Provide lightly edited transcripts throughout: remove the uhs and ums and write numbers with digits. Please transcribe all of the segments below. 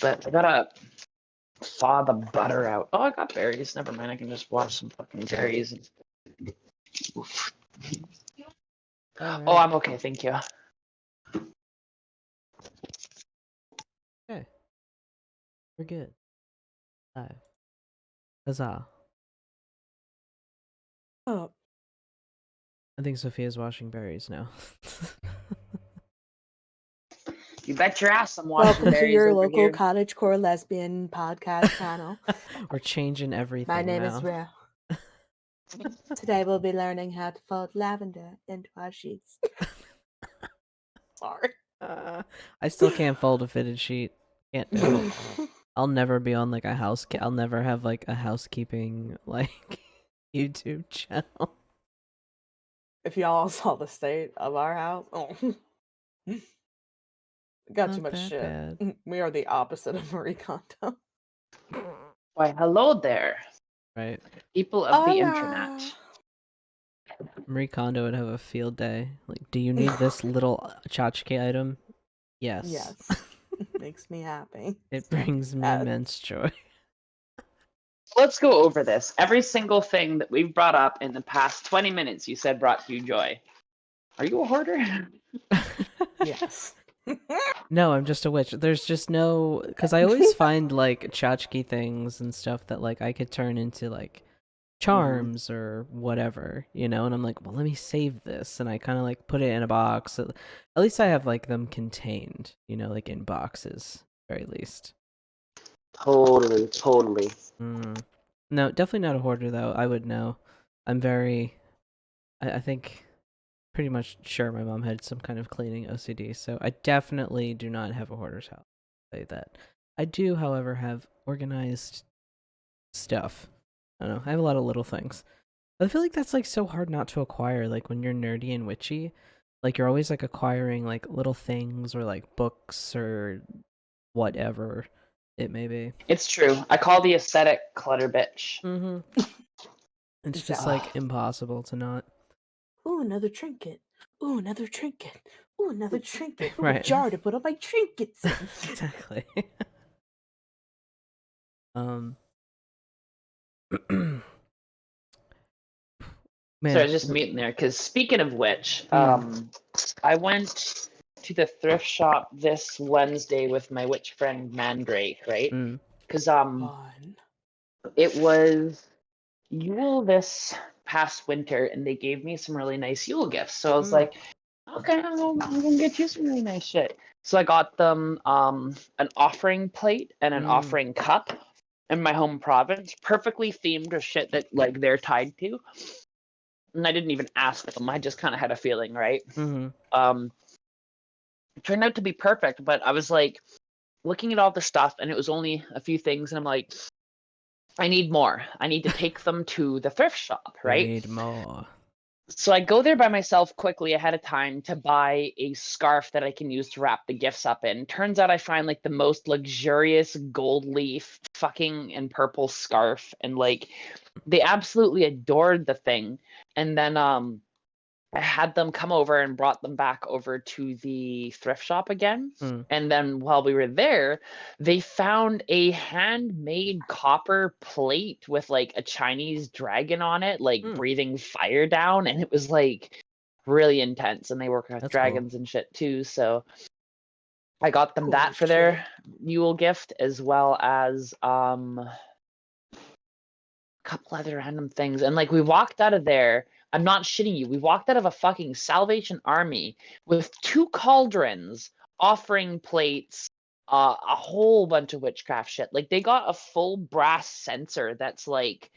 but I gotta thaw the butter out. Oh, I got berries. Never mind. I can just wash some fucking berries. Oof. All right. Oh, I'm okay. Thank you. Okay. We're good. Live. Huzzah. Oh, I think Sophia's washing berries now. You bet your ass I'm washing welcome to berries your over local here. cottagecore lesbian podcast channel. We're changing everything My name now. is Rhea. Today we'll be learning how to fold lavender into our sheets. Sorry. I still can't fold a fitted sheet. Can't do it. I'll never be on like a house. I'll never have like a housekeeping like YouTube channel. If y'all saw the state of our house, got too Not much that shit. bad. We are the opposite of Marie Kondo. Why, hello there, Right. people of the Hola. internet. Marie Kondo would have a field day. Like, do you need this little tchotchke item? Yes. Yes. Makes me happy. It brings me Yes. immense joy. Let's go over this. Every single thing that we've brought up in the past 20 minutes, you said brought you joy. Are you a hoarder? Yes. No, I'm just a witch. There's just no... Because I always find, like, tchotchke things and stuff that, like, I could turn into, like, charms or whatever, you know? And I'm like, well, let me save this. And I kind of, like, put it in a box. At least I have, like, them contained, you know, like, in boxes, very least. Totally, totally. No, definitely not a hoarder, though. I would know. I'm very... I think... pretty much sure my mom had some kind of cleaning OCD, so I definitely do not have a hoarder's house. I'll say that. I do, however, have organized stuff. I don't know. I have a lot of little things. But I feel like that's like so hard not to acquire. Like when you're nerdy and witchy, like you're always like acquiring like little things or like books or whatever it may be. It's true. I call the aesthetic clutter bitch. It's just like impossible to not. Ooh, another trinket. Ooh, another trinket. Ooh, another trinket. Ooh, Right. a jar to put all my trinkets in. Exactly. Man. So I was just muting there because speaking of which, I went to the thrift shop this Wednesday with my witch friend Mandrake, right? Because Fun. it was Yule this past winter, and they gave me some really nice Yule gifts. So I was like, okay, I'm gonna get you some really nice shit. So I got them an offering plate and an offering cup in my home province, perfectly themed with shit that like they're tied to. And I didn't even ask them. I just kind of had a feeling, right? It turned out to be perfect, but I was like looking at all the stuff, and it was only a few things, and I'm like, I need more. I need to take them to the thrift shop, right? I need more. So I go there by myself quickly ahead of time to buy a scarf that I can use to wrap the gifts up in. Turns out I find like the most luxurious gold leaf fucking and purple scarf, and like they absolutely adored the thing. And then I had them come over and brought them back over to the thrift shop again. And then while we were there, they found a handmade copper plate with like a Chinese dragon on it, like breathing fire down. And it was like really intense. And they work with dragons and shit too. So I got them that for their Yule gift, as well as a couple other random things. And like we walked out of there. I'm not shitting you. We walked out of a fucking Salvation Army with 2 cauldrons, offering plates, a whole bunch of witchcraft shit. Like they got a full brass censer that's like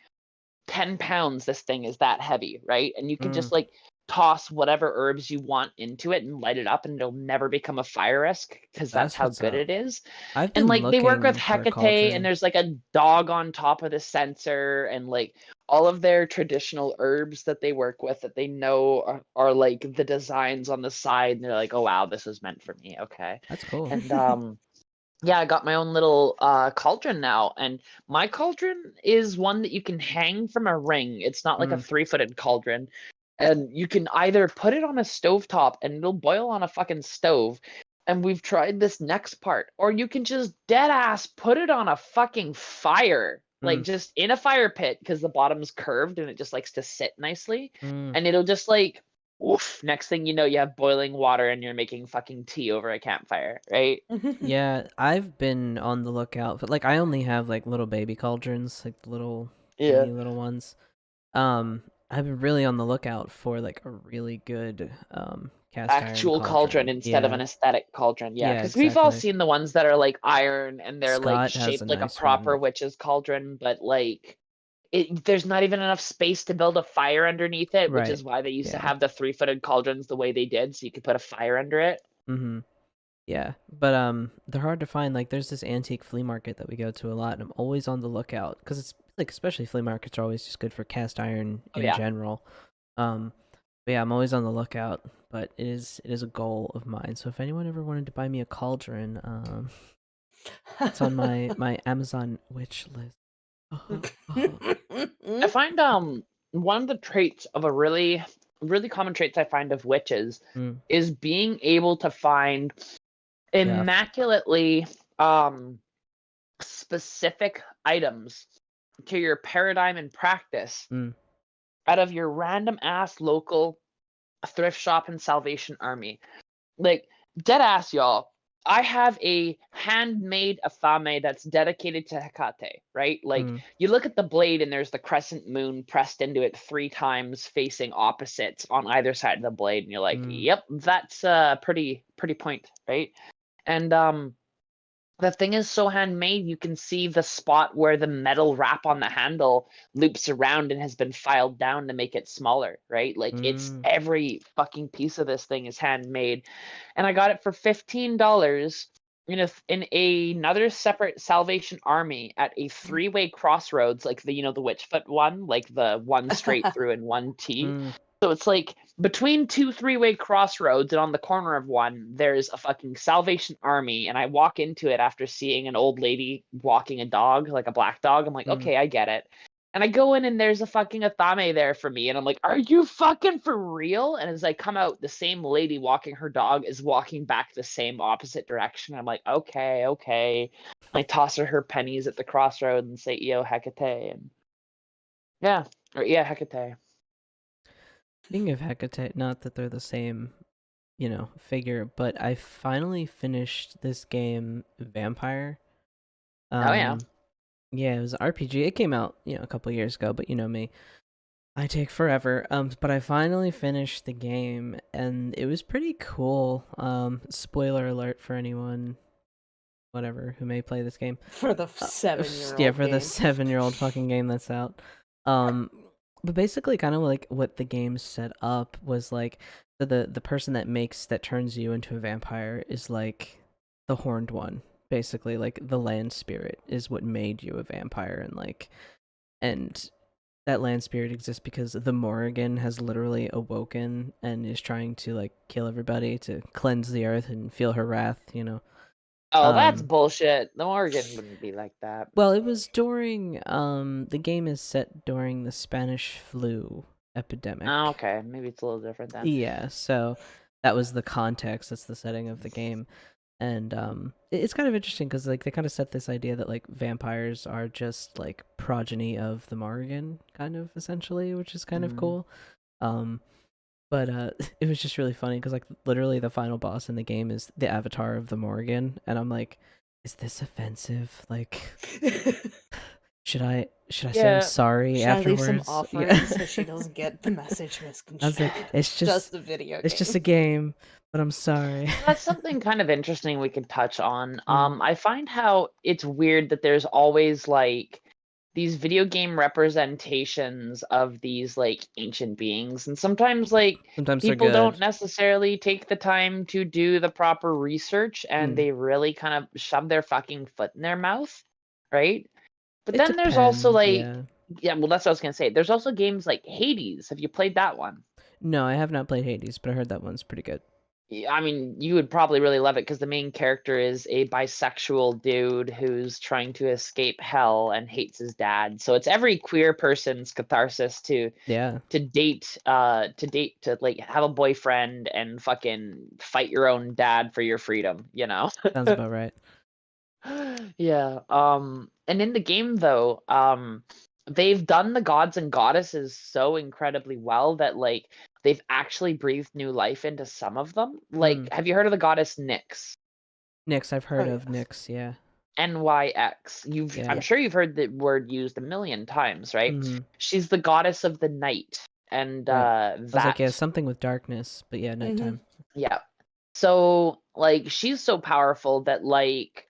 10 pounds. This thing is that heavy, right? And you can just like toss whatever herbs you want into it and light it up, and it'll never become a fire risk because that's how good it is. And like they work with Hecate, and there's like a dog on top of the censer, and like all of their traditional herbs that they work with that they know are like the designs on the side, and they're like, oh wow, this is meant for me. Okay, that's cool. And yeah, I got my own little cauldron now, and my cauldron is one that you can hang from a ring. It's not like a 3-footed cauldron. And you can either put it on a stovetop and it'll boil on a fucking stove, and we've tried this next part. Or you can just dead ass put it on a fucking fire, like Mm. just in a fire pit, because the bottom's curved and it just likes to sit nicely, Mm. and it'll just like, oof. Next thing you know, you have boiling water and you're making fucking tea over a campfire, right? Yeah, I've been on the lookout, but like I only have like little baby cauldrons, like the little Yeah. teeny little ones. I've been really on the lookout for like a really good cast iron Actual cauldron cauldron. instead of Yeah, an aesthetic cauldron. Yeah, yeah, because we've all exactly. seen the ones that are like iron and they're like Scott has a shaped like a nice one. proper witch's cauldron, but like there's not even enough space to build a fire underneath it, which Right. is why they used to Yeah. have the 3-footed cauldrons the way they did, so you could put a fire under it. Mm-hmm. Yeah, but they're hard to find. Like, there's this antique flea market that we go to a lot, and I'm always on the lookout because it's like, especially flea markets are always just good for cast iron Oh in yeah. general. But yeah, I'm always on the lookout. But it is a goal of mine. So if anyone ever wanted to buy me a cauldron, it's on my Amazon wish list. I find one of the traits of a really common traits I find of witches Mm, is being able to find yeah. immaculately specific items to your paradigm and practice Mm, out of your random ass local thrift shop and Salvation Army. Like, dead ass, y'all. I have a handmade afame that's dedicated to Hecate, right? Like, mm, you look at the blade and there's the crescent moon pressed into it 3 times facing opposites on either side of the blade, and you're like, mm, yep, that's a pretty point, right? And the thing is so handmade, you can see the spot where the metal wrap on the handle loops around and has been filed down to make it smaller, right? Like, it's mm, every fucking piece of this thing is handmade. And I got it for $15 in another separate Salvation Army at a 3-way crossroads, like the Witchfoot one, like the one straight through and one T. mm. So it's like between 2 3-way crossroads, and on the corner of one, there's a fucking Salvation Army. And I walk into it after seeing an old lady walking a dog, like a black dog. I'm like, Mm. okay, I get it. And I go in and there's a fucking Athame there for me. And I'm like, are you fucking for real? And as I come out, the same lady walking her dog is walking back the same opposite direction. I'm like, okay, okay. I toss her pennies at the crossroad and say, Io Hecate. And yeah, or yeah, Hecate. Speaking of Hecate, not that they're the same, figure, but I finally finished this game, Vampire. Oh, yeah. Yeah, it was an RPG. It came out, a couple years ago, but you know me, I take forever. But I finally finished the game, and it was pretty cool. Spoiler alert for anyone, whatever, who may play this game. For the 7-year-old Yeah, for the game. 7-year-old fucking game that's out. But basically, kind of like what the game set up was like the person that turns you into a vampire is like the horned one. Basically, like the land spirit is what made you a vampire, and that land spirit exists because the Morrigan has literally awoken and is trying to like kill everybody to cleanse the earth and feel her wrath. Oh, that's Um, bullshit. The Morgan wouldn't be like that. Well, it was during the game is set during the Spanish flu Oh, epidemic. okay. Maybe it's a little different then. Yeah, so that was the context, that's the setting of the game. And it's kind of interesting because like they kind of set this idea that like vampires are just like progeny of the Morrigan, kind of essentially, which is kind of Mhm. cool. Um but it was just really funny because like literally the final boss in the game is the avatar of the Morrigan, and I'm like, is this offensive? Like, should I say I'm Yeah. sorry Should I leave some afterwards? offerings so she doesn't get the message I was misconstrued? like, it's just a video it's game. just a game, but I'm sorry. That's something kind of interesting we could touch on. Mm, I find how it's weird that there's always like these video game representations of these like ancient beings, and sometimes like sometimes they're people don't good. necessarily take the time to do the proper research, and Mm, they really kind of shove their fucking foot in their mouth, right? But it then there's also depends, like, yeah. yeah, well, that's what I was gonna say. There's also games like Hades. Have you played that one? No, I have not played Hades, but I heard that one's pretty good. I mean, you would probably really love it because the main character is a bisexual dude who's trying to escape hell and hates his dad. So it's every queer person's catharsis Yeah, to to like have a boyfriend and fucking fight your own dad for your freedom, you know? sounds about right. Yeah. And in the game though, they've done the gods and goddesses so incredibly well that like they've actually breathed new life into some of them. Like, Mm. have you heard of the goddess Nyx? Nyx, I've Oh, heard of yes. Nyx. Yeah, NYX. yeah. I'm Yeah. sure you've heard the word used a million times, right? Mm-hmm. She's the goddess of the night, and Right. I was like, yeah, that something with darkness, but yeah, Mm-hmm. nighttime. yeah. So like she's so powerful that like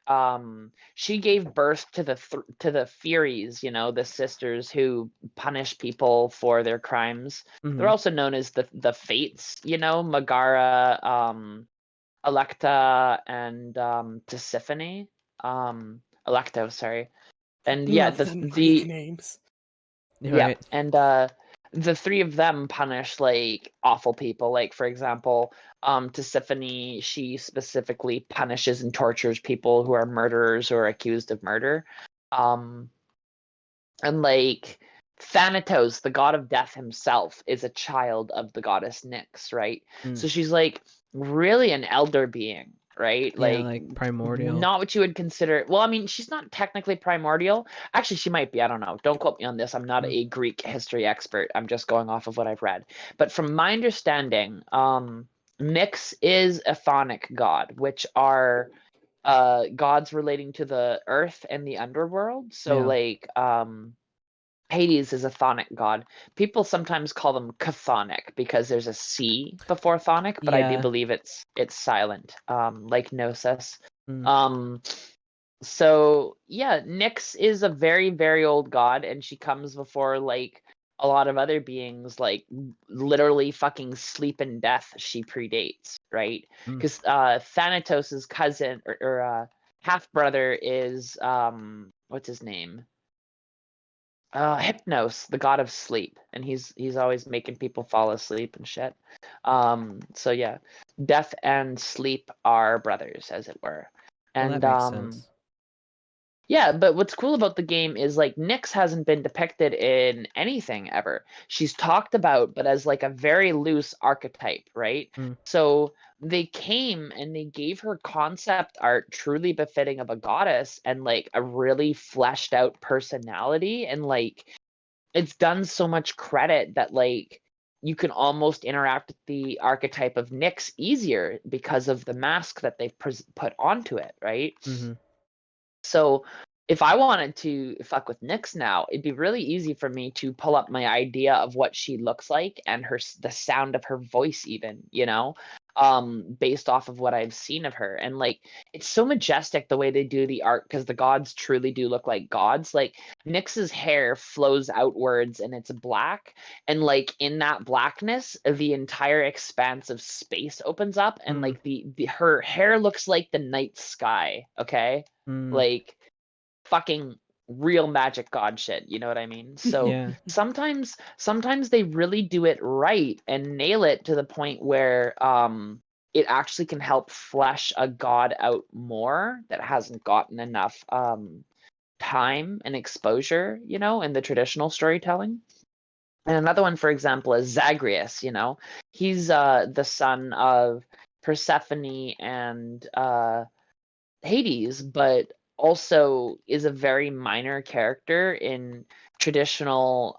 she gave birth to to the Furies, you know, the sisters who punish people for their crimes. They're Mm-hmm. also known as the Fates, you know, Megara, Electa, and Tisiphone. Electo, sorry. And yeah, Love them Greek names. yeah, Right. and the three of them punish like awful people. Like for example, Tisiphone, she specifically punishes and tortures people who are murderers or accused of murder. Um, and like Thanatos, the god of death himself, is a child of the goddess Nyx, right? Mm. So she's like really an elder being, right? Yeah, Like like primordial. not what you would consider. Well, I mean, she's not technically primordial. Actually, she might be. I don't know. Don't quote me on this. I'm not Mm. a Greek history expert. I'm just going off of what I've read. But from my understanding, Nyx is a chthonic god, which are gods relating to the earth and the underworld. So Yeah. like Hades is a chthonic god. People sometimes call them chthonic because there's a C before chthonic, but I do Yeah. believe it's silent, like gnosis. Mm. Um, so yeah, Nyx is a very, very old god, and she comes before like a lot of other beings, like literally fucking sleep and death. She predates, right? Mm. Because Thanatos's cousin or half brother is what's his name? Hypnos, the god of sleep, and he's always making people fall asleep and shit. So yeah, death and sleep are brothers, as it were. Well, that And makes sense. yeah, but what's cool about the game is like Nyx hasn't been depicted in anything ever. She's talked about, but as like a very loose archetype, right? Mm. So they came and they gave her concept art truly befitting of a goddess and like a really fleshed out personality, and like it's done so much credit that like you can almost interact with the archetype of Nyx easier because of the mask that they've put onto it, right? Mm-hmm. So if I wanted to fuck with Nyx now, it'd be really easy for me to pull up my idea of what she looks like and the sound of her voice even, you know, based off of what I've seen of her. And like it's so majestic the way they do the art because the gods truly do look like gods. Like Nyx's hair flows outwards and it's black, and like in that blackness, the entire expanse of space opens up, and Mm. like the her hair looks like the night sky, okay? Mm. Like fucking real magic god shit, you know what I mean? So Yeah. sometimes they really do it right and nail it to the point where it actually can help flesh a god out more that hasn't gotten enough time and exposure, you know, in the traditional storytelling. And another one, for example, is Zagreus, you know. He's the son of Persephone and Hades, but also is a very minor character in traditional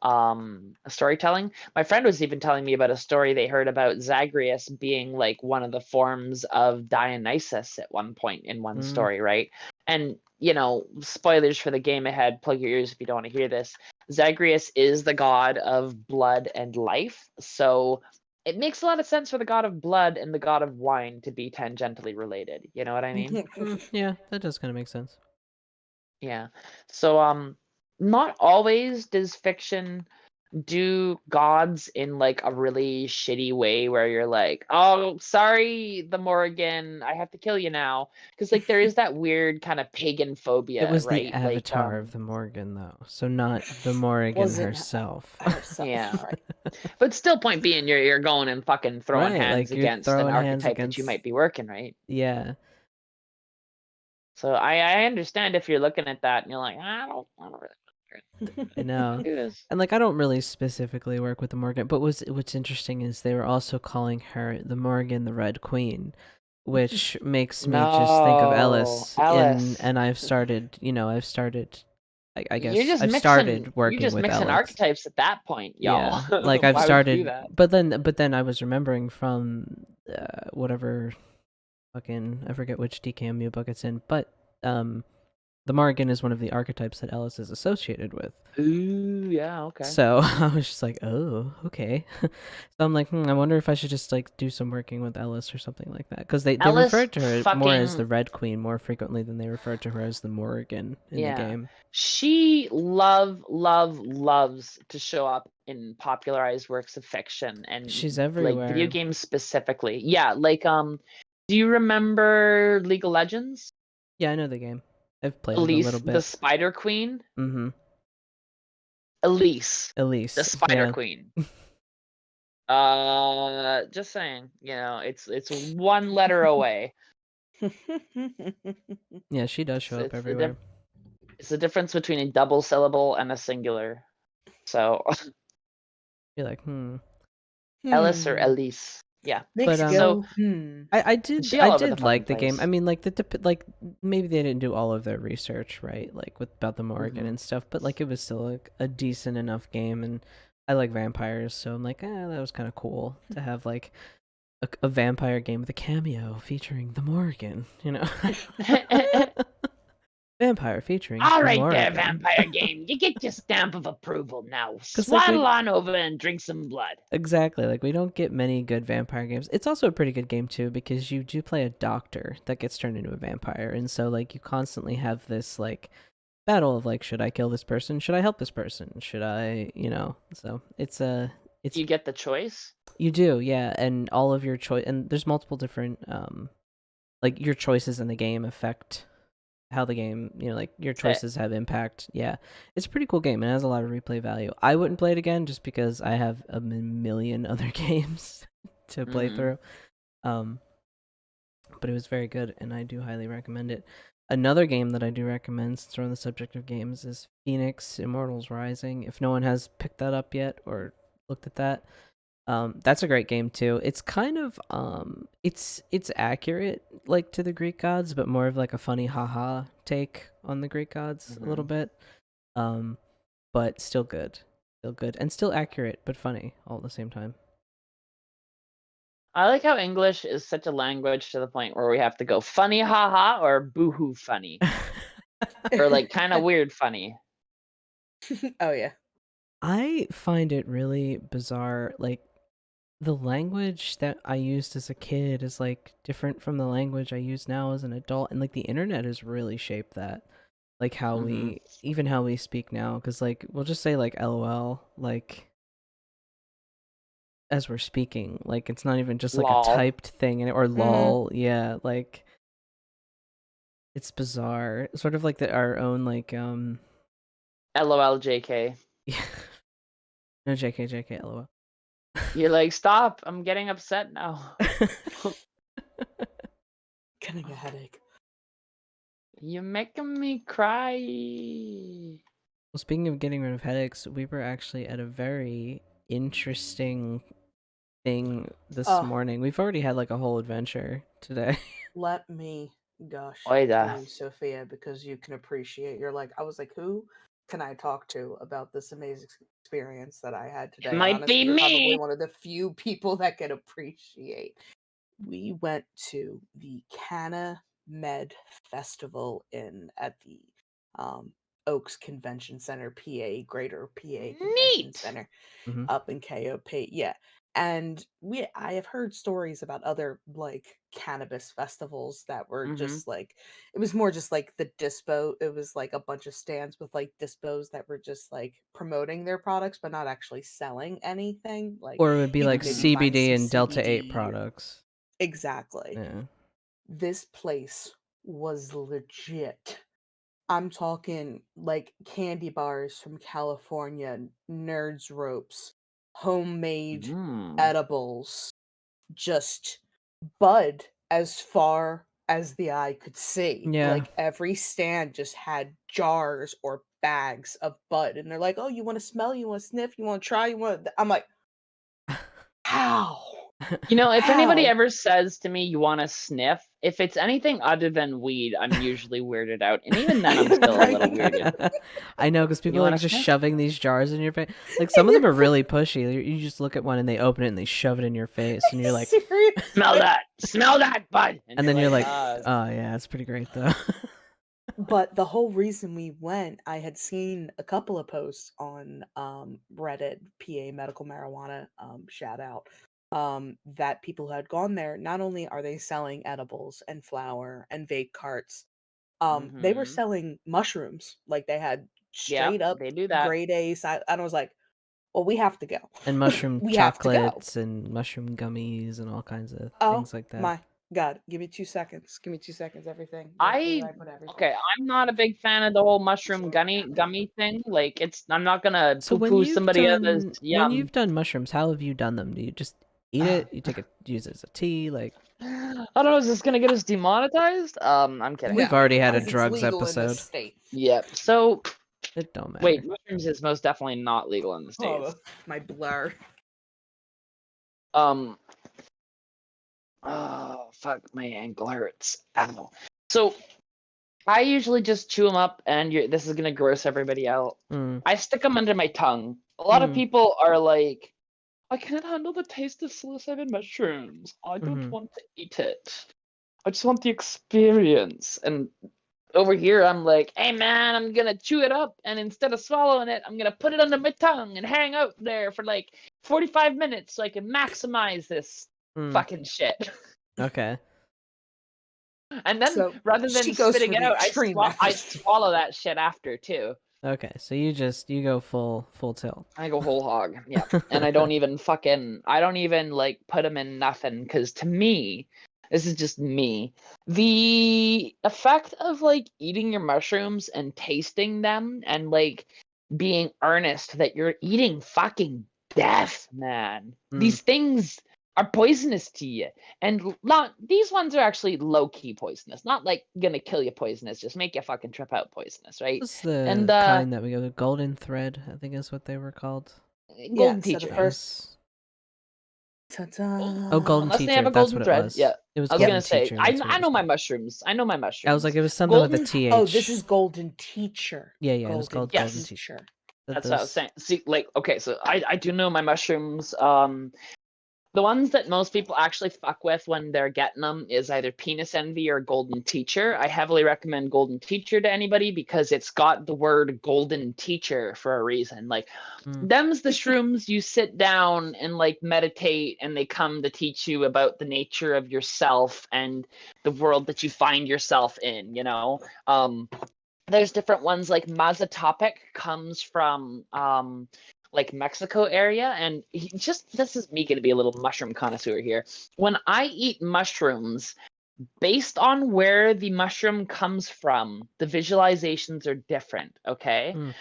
storytelling. My friend was even telling me about a story they heard about Zagreus being like one of the forms of Dionysus at one point in one Mm. story, right? And you know, spoilers for the game ahead, plug your ears if you don't want to hear this. Zagreus is the god of blood and life. So it makes a lot of sense for the god of blood and the god of wine to be tangentially related. You know what I mean? Mm. Yeah, that does kind of make sense. Yeah. So not always does fiction do gods in like a really shitty way where you're like, oh, sorry, the Morrigan, I have to kill you now. Because like there is that weird kind of pagan It phobia, was the right? Like avatar of the Morgan, though, so not the Morrigan Wasn't herself. herself. yeah. Right. But still, point being, you're going and fucking throwing Right, hands like you're against an throwing hands archetype that you against. might be working, right? Yeah, So I understand if you're looking at that and you're like, I don't really I know. do this. And like I don't really specifically work with the Morgan, but what's interesting is they were also calling her the Morgan the Red Queen, which makes me just think of No, Ellis. Ellis. And I've started, I've started. I You're guess just I've mixing. started You're working just with mixing Ellis. archetypes at that point, y'all. Yeah, like I've Why would you do started, that? but then I was remembering from whatever fucking I forget which DKMU book it's in, but the Morrigan is one of the archetypes that Ellis is associated with. Ooh, yeah, okay. So I was just like, oh, okay. So I'm like, I wonder if I should just like do some working with Ellis or something like that, because they Ellis referred to her more as the fucking Red Queen more frequently than they referred to her as the Morrigan in the yeah. game. She loves to show up in popularized works of fiction and She's like video everywhere. games specifically. Yeah, like do you remember League of Legends? Yeah, I know the game. I've played it a Elise little the bit. Spider Queen? Mm-hmm. Elise the Elise, Spider yeah. Queen. Just saying, it's one letter away. Yeah, she does It's show up it's the everywhere. it's the difference between a double syllable and a singular. So You're like, Ellis or Hmm. Elise. Yeah. But Makes you So go, hmm. I did she I all over the did fucking like the game. I place. mean, like like maybe they didn't do all of their research right, like with about the Morrigan Mhm. and stuff, but like it was still like a decent enough game, and I like vampires, so I'm like, that was kind of cool to have like a vampire game with a cameo featuring the Morrigan, Vampire featuring All the right there, Morrigan. vampire game. You get your stamp of approval now. Because like Swaddle we on over and drink some blood. exactly, like we don't get many good vampire games. It's also a pretty good game too because you do play a doctor that gets turned into a vampire, and so like you constantly have this like battle of like, should I kill this person? Should I help this person? Should I, So it's You get the choice. you do, yeah, and all of your choice, and there's multiple different like your choices in the game affect how the game, like your Fit. choices have impact. Yeah, it's a pretty cool game and it has a lot of replay value. I wouldn't play it again just because I have a million other games to play Mm-hmm. through. Um, but it was very good and I do highly recommend it. Another game that I do recommend, since we're on the subject of games, is Phoenix Immortals Rising. If no one has picked that up yet or looked at that, that's a great game too. It's kind of it's accurate like to the Greek gods, but more of like a funny haha take on the Greek gods a little Mm-hmm. bit. Um, but still good, and still accurate, but funny all at the same time. I like how English is such a language to the point where we have to go funny haha or boohoo funny. Or like kind of weird funny. Oh yeah. I find it really bizarre, like the language that I used as a kid is like different from the language I use now as an adult, and like the internet has really shaped that. Like how Mm-hmm. how we speak now, because like we'll just say like LOL, like as we're speaking, like it's not even just like a Lol. typed thing, or Mhm. lol, yeah, like it's bizarre, sort of like our own like LOL JK. no, JK LOL. You're like, stop, I'm getting upset now. Getting a headache. You're making me cry. Well, speaking of getting rid of headaches, we were actually at a very interesting thing this Oh, morning. We've already had like a whole adventure today. let me gush Oida. to Sophia because you can appreciate. You're like, I was like, who can I talk to about this amazing experience that I had It today? And might be honestly, you're probably me. one of the few people that can appreciate. We went to the Canna Med Festival at the Oaks Convention Center, PA, Greater PA Convention Neat. Center Hmm. up in KOP. Yeah. And I have heard stories about other like cannabis festivals that were Mm-hmm. just like it was more just like the dispo. It was like a bunch of stands with like dispos that were just like promoting their products but not actually selling anything. Like Or it would be you like could maybe find CBD some and Delta 8 CBD or products. exactly. Yeah. This place was legit. I'm talking like candy bars from California, Nerds ropes, homemade Mm. edibles, just bud as far as the eye could see. Yeah. Like every stand just had jars or bags of bud, and they're like, "Oh, you want to smell? You want to sniff? You want to try? You want?" I'm like, "How? You know, if anybody How?" ever says to me, "You want to sniff?" If it's anything other than weed, I'm usually weirded out, and even then, I'm still a little weirded. I know, because people You are want like to just sniff? shoving these jars in your face. Like some of them are really pushy. You just look at one and they open it and they shove it in your face, and you're like, Smell Seriously. smell that, bud. And and you're then you're like, like, oh yeah, it's pretty great though. But the whole reason we went, I had seen a couple of posts on Reddit, PA Medical Marijuana, shout out, that people who had gone there, not only are they selling edibles and flour and vape carts, they were mm-hmm. selling mushrooms. Like they had Yep, straight up they do that. grade A side. And I was like, well, we have to go. And mushroom We have to go. chocolates and mushroom gummies and all kinds of Oh things like that. my God. Give me 2 seconds. Give me 2 seconds. Everything. Where did I I put everything? okay, I'm not a big fan of the whole mushroom gummy thing. Like, I'm not gonna So poo-poo somebody else's when yum. you've done mushrooms, how have you done them? Do you just eat it? You take it, use it as a tea? Like I don't know. Is this gonna get us demonetized? I'm kidding. we've No, already had a because it's drugs legal in this episode. state. Yep. So It don't wait, matter. mushrooms is most definitely not legal in the Oh, states. my blur. Um. Oh fuck, my ankle hurts. Ow. So I usually just chew them up, and this is gonna gross everybody out. Mm, I stick them under my tongue. A lot of mm, people are like, I can't handle the taste of psilocybin mushrooms. I don't mm-hmm. want to eat it. I just want the experience. And over here, I'm like, hey man, I'm gonna chew it up, and instead of swallowing it, I'm gonna put it under my tongue and hang out there for like 45 minutes so I can maximize this Mm. fucking shit. Okay. And then So rather she than goes spitting for it the out, extreme I method. swallow that shit after too. Okay. So you go full tilt. I go whole hog, yeah, and I don't even like put them in nothing, because to me, this is just me. The effect of like eating your mushrooms and tasting them and like being earnest that you're eating fucking death, man. Mm. These things are poisonous to you, and not these ones are actually low key poisonous, not like gonna kill you poisonous, just make you fucking trip out poisonous, right? What's And the kind that we go? The golden thread, I think is what they were called. Yeah, golden so the teacher. That first was oh, golden Unless they have teacher. a That's golden what it thread. was. Yeah. It was I was golden gonna say, teacher. That's what I it was know my called. mushrooms. I know my I was mushrooms. like, it was something with a Golden. th. Oh, this is Golden Teacher. Yeah, yeah. It was Golden called golden Yes, teacher. Teacher. that's what I was Those. saying. See, like, okay, so I do know my mushrooms. The ones that most people actually fuck with when they're getting them is either penis envy or golden teacher. I heavily recommend golden teacher to anybody because it's got the word golden teacher for a reason. Like, Mm, them's the shrooms you sit down and like meditate, and they come to teach you about the nature of yourself and the world that you find yourself in, you know. There's different ones, like Mazatepe comes from like Mexico area, and this is me gonna be a little mushroom connoisseur here. When I eat mushrooms, based on where the mushroom comes from, the visualizations are different, okay? mm,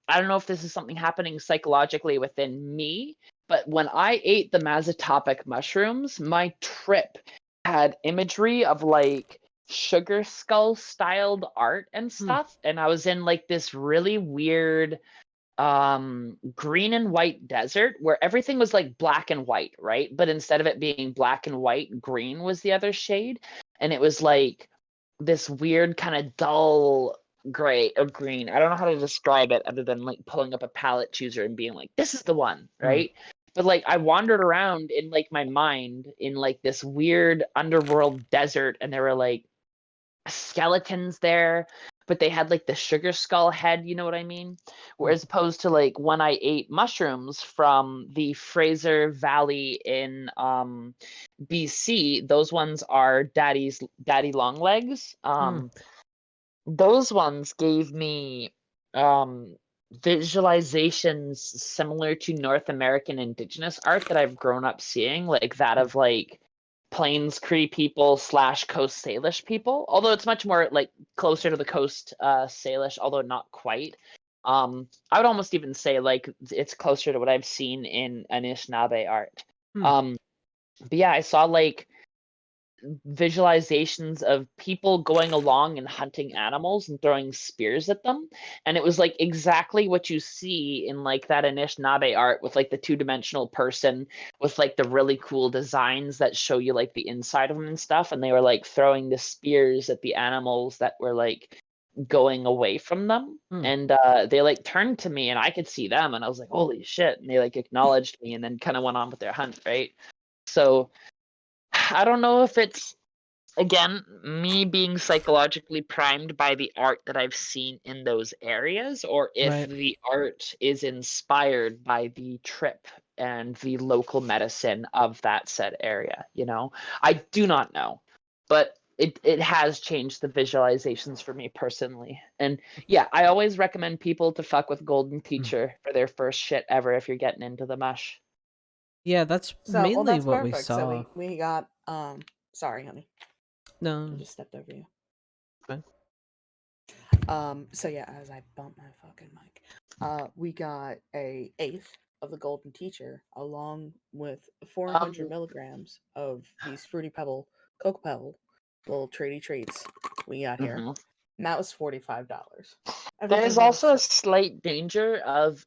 I don't know if this is something happening psychologically within me, but when I ate the Mazatepe mushrooms, my trip had imagery of like sugar skull styled art and stuff, and I was in like this really weird green and white desert where everything was like black and white, right? But instead of it being black and white, green was the other shade, and it was like this weird kind of dull gray or green. I don't know how to describe it other than like pulling up a palette chooser and being like, this is the one, mm. right? But like I wandered around in like my mind in like this weird underworld desert, and there were like skeletons there. but they had like the sugar skull head, you know what I mean? Whereas opposed to like when I ate mushrooms from the Fraser Valley in BC, those ones are daddy long legs. Those ones gave me visualizations similar to North American indigenous art that I've grown up seeing, like that of like Plains Cree people / Coast Salish people. Although it's much more like closer to the Coast Salish, although not quite. I would almost even say like it's closer to what I've seen in Anishinaabe art. But yeah, I saw like visualizations of people going along and hunting animals and throwing spears at them, and it was like exactly what you see in like that Anishinaabe art with like the two-dimensional person with like the really cool designs that show you like the inside of them and stuff, and they were like throwing the spears at the animals that were like going away from them. And they like turned to me and I could see them and I was like, holy shit, and they like acknowledged me and then kind of went on with their hunt, right? So I don't know if it's, again, me being psychologically primed by the art that I've seen in those areas, or if the art is inspired by the trip and the local medicine of that said area, you know? I do not know, but it has changed the visualizations for me personally. And yeah, I always recommend people to fuck with Golden Teacher for their first shit ever if you're getting into the mush. Yeah, that's So, well, mainly that's what we perfect. saw. So we got sorry, honey. I No. just stepped over you. Fine. So yeah, as I bump my fucking mic, we got a eighth of the Golden Teacher along with 400 milligrams of these Fruity Pebble, Cocoa Pebble, little treaty treats we got here, and that was $45. There's also a slight danger of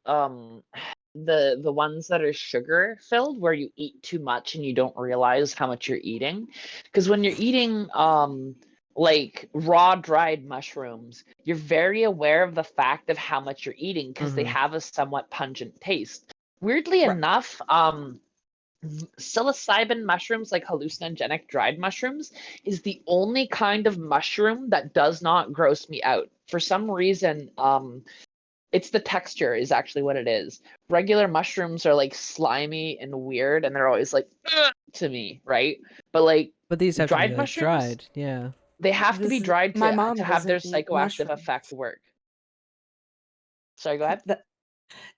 the ones that are sugar filled where you eat too much and you don't realize how much you're eating, because when you're eating like raw dried mushrooms, you're very aware of the fact of how much you're eating because they have a somewhat pungent taste. Weirdly enough, psilocybin mushrooms, like hallucinogenic dried mushrooms, is the only kind of mushroom that does not gross me out. For some reason, it's the texture is actually what it is. Regular mushrooms are like slimy and weird, and they're always like "Ugh," to me, right? But like But these have to be dried like mushrooms, dried, yeah. they have to be dried my mom to have their doesn't eat psychoactive mushrooms. effect work. Sorry, go ahead.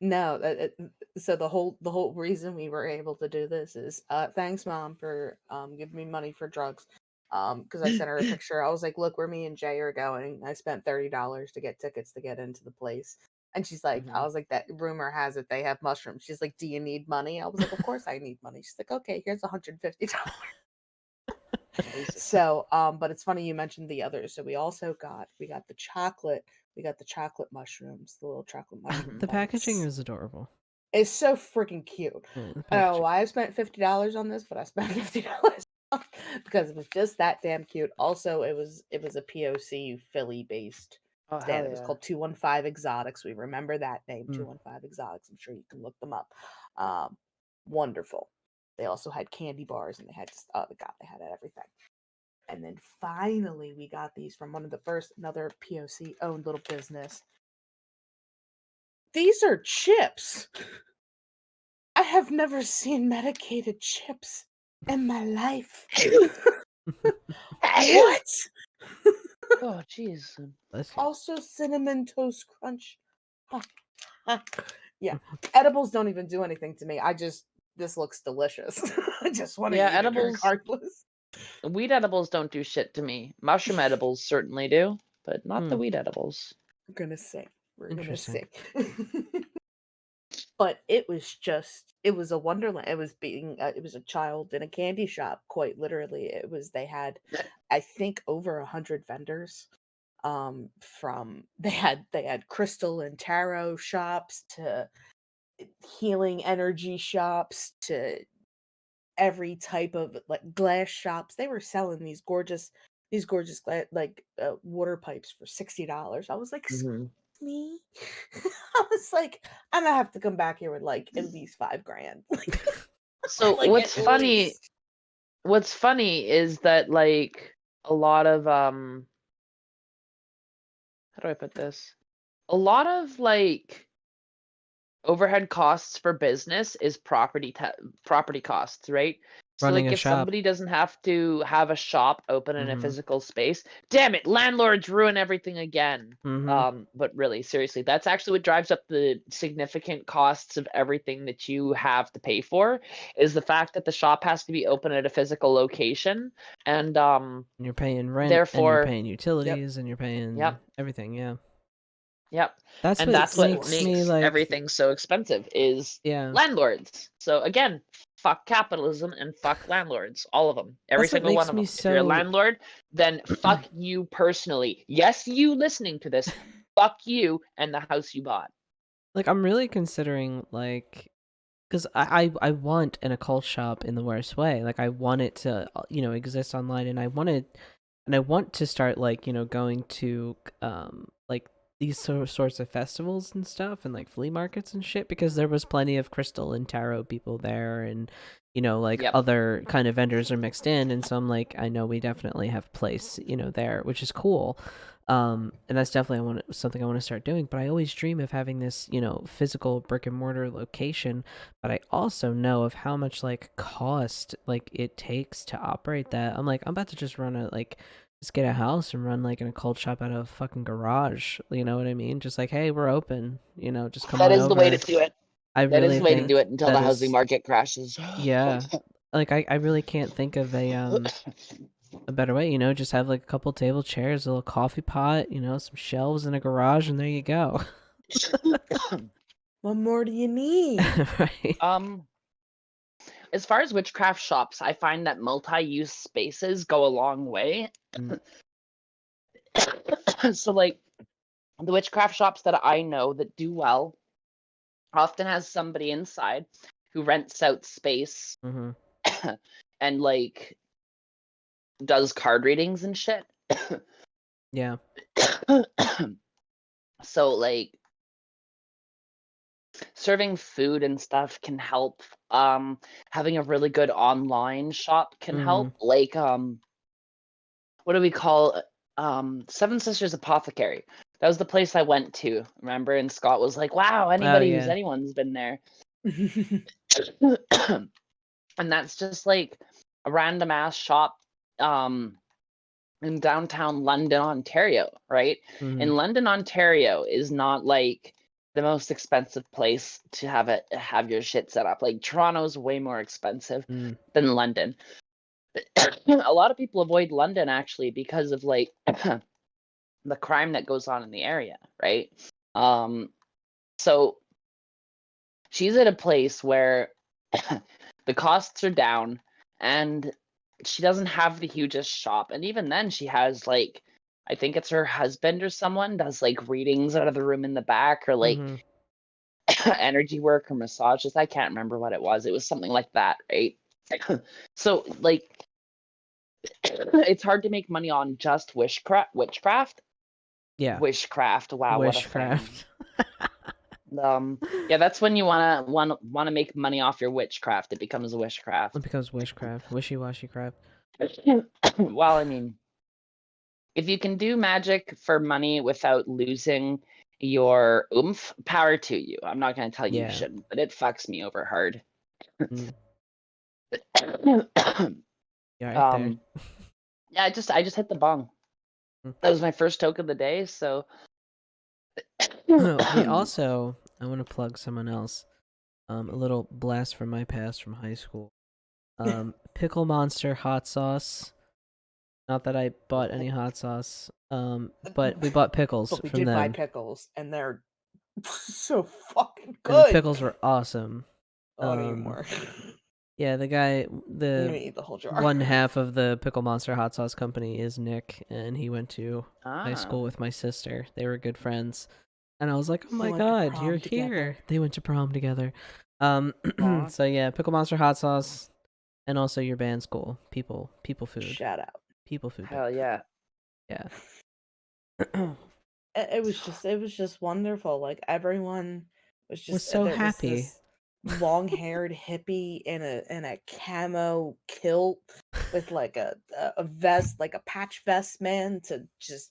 No, so the whole reason we were able to do this is thanks, Mom, for giving me money for drugs. Because I sent her a picture. I was like, look where me and Jay are going. I spent $30 to get tickets to get into the place. And she's like, I was like, that rumor has it they have mushrooms. She's like, do you need money? I was like, of course I need money. She's like, okay, here's $150. So, but it's funny you mentioned the others. So we got the chocolate. We got the chocolate mushrooms, the little chocolate mushroom. The packaging is adorable. It's so freaking cute. Yeah, I don't know why I spent $50 on this, but I spent $50 because it was just that damn cute. Also, it was a POC Philly based stand. It was called 215 Exotics. We remember that name, 215 Exotics. I'm sure you can look them up. Wonderful. They also had candy bars and they had they had everything. And then finally we got these from another POC owned little business. These are chips. I have never seen medicated chips in my life. What? Oh, jeez. Also, cinnamon toast crunch. Yeah, edibles don't even do anything to me. This looks delicious. I just want to eat edibles, it regardless. Weed edibles don't do shit to me. Mushroom edibles certainly do, but not the weed edibles. We're gonna see. But it was a wonderland. It was a child in a candy shop, quite literally. They had, I think, over 100 vendors. They had crystal and tarot shops to healing energy shops to every type of like glass shops. They were selling these gorgeous water pipes for $60. I was like, me? I was like, I'm gonna have to come back here with like at least $5,000. So like, what's funny is that like a lot of how how do I put this? A lot of like overhead costs for business is property costs, right? So Running like a if shop. somebody doesn't have to have a shop open in a Mm-hmm. physical space, damn it, landlords ruin everything again. Mm-hmm. But really, seriously, that's actually what drives up the significant costs of everything that you have to pay for, is the fact that the shop has to be open at a physical location. And And you're paying rent, and you're therefore, paying utilities, and you're paying yep, everything. Yeah, yep. that's And what that's what makes me makes like. everything so expensive is Yeah, landlords. So again, fuck capitalism and fuck landlords, all of them, every that's what single one makes of me them. If you're a so. landlord, then fuck you personally. Yes, you listening to this, fuck you and the house you bought. Like, I'm really considering like, because I want an occult shop in the worst way. Like, I want it to exist online, and I want to start like going to like these sorts of festivals and stuff, and like flea markets and shit, because there was plenty of crystal and tarot people there, and like Yep. other kind of vendors are mixed in, and so I'm like, I know we definitely have place there, which is cool. And that's definitely something I want to start doing. But I always dream of having this physical brick and mortar location. But I also know of how much like cost like it takes to operate that. I'm like, I'm about to just just get a house and run like an occult shop out of a fucking garage. You know what I mean? Just like, hey, we're open. Just come That on is the way to over. do it. I That is really the way to do think it until that the housing is, market crashes. yeah. Like I really can't think of a better way. Just have like a couple table chairs, a little coffee pot, some shelves in a garage, and there you go. What more do you need? Right. As far as witchcraft shops, I find that multi-use spaces go a long way. Mm. So like the witchcraft shops that I know that do well often has somebody inside who rents out space Mm-hmm. and like does card readings and shit. Yeah. So like serving food and stuff can help. Having a really good online shop can Mm-hmm. help. Like what do we call Seven Sisters Apothecary? That was the place I went to, remember? And Scott was like, wow, Oh anybody who's yeah. anyone's been there. And that's just like a random ass shop in downtown London, Ontario, right? Mm-hmm. And London, Ontario is not like the most expensive place to have your shit set up. Like Toronto's way more expensive Mm. than London. A lot of people avoid London actually because of like the crime that goes on in the area, right? So she's at a place where the costs are down and she doesn't have the hugest shop. And even then she has like I think it's her husband or someone does like readings out of the room in the back or like Mm-hmm. energy work or massages. I can't remember what it was. It was something like that, right? So like it's hard to make money on just witchcraft. Yeah. Wishcraft. Wow, what a thing. Wishcraft. Yeah, that's when you wanna make money off your witchcraft. It becomes a wishcraft. It becomes wishcraft. Wishy-washy crap. Well, I mean, if you can do magic for money without losing your oomph, power to you. I'm not gonna tell you Yeah. shouldn't, but it fucks me over hard. Mm. Yeah, right there. Yeah, I just hit the bong. Mm. That was my first toke of the day, so We also, I want to plug someone else. A little blast from my past from high school. Pickle Monster hot sauce. Not that I bought any hot sauce. But we bought pickles But we from did buy them, pickles, and they're so fucking and the good. pickles were awesome. Oh, I don't need more. Yeah, the guy, I'm gonna the eat the whole jar. one half of the Pickle Monster hot sauce company is Nick, and he went to high ah. school with my sister. They were good friends, and I was like, "Oh my went to god, prom you're together. here!" They went to prom together. Aw. So yeah, Pickle Monster hot sauce, and also your band's cool. People food, Shout out. people food. Hell yeah. Yeah. It was just wonderful. Like everyone was Was just so there was happy. this long-haired hippie in a camo kilt with like a vest, like a patch vest man to just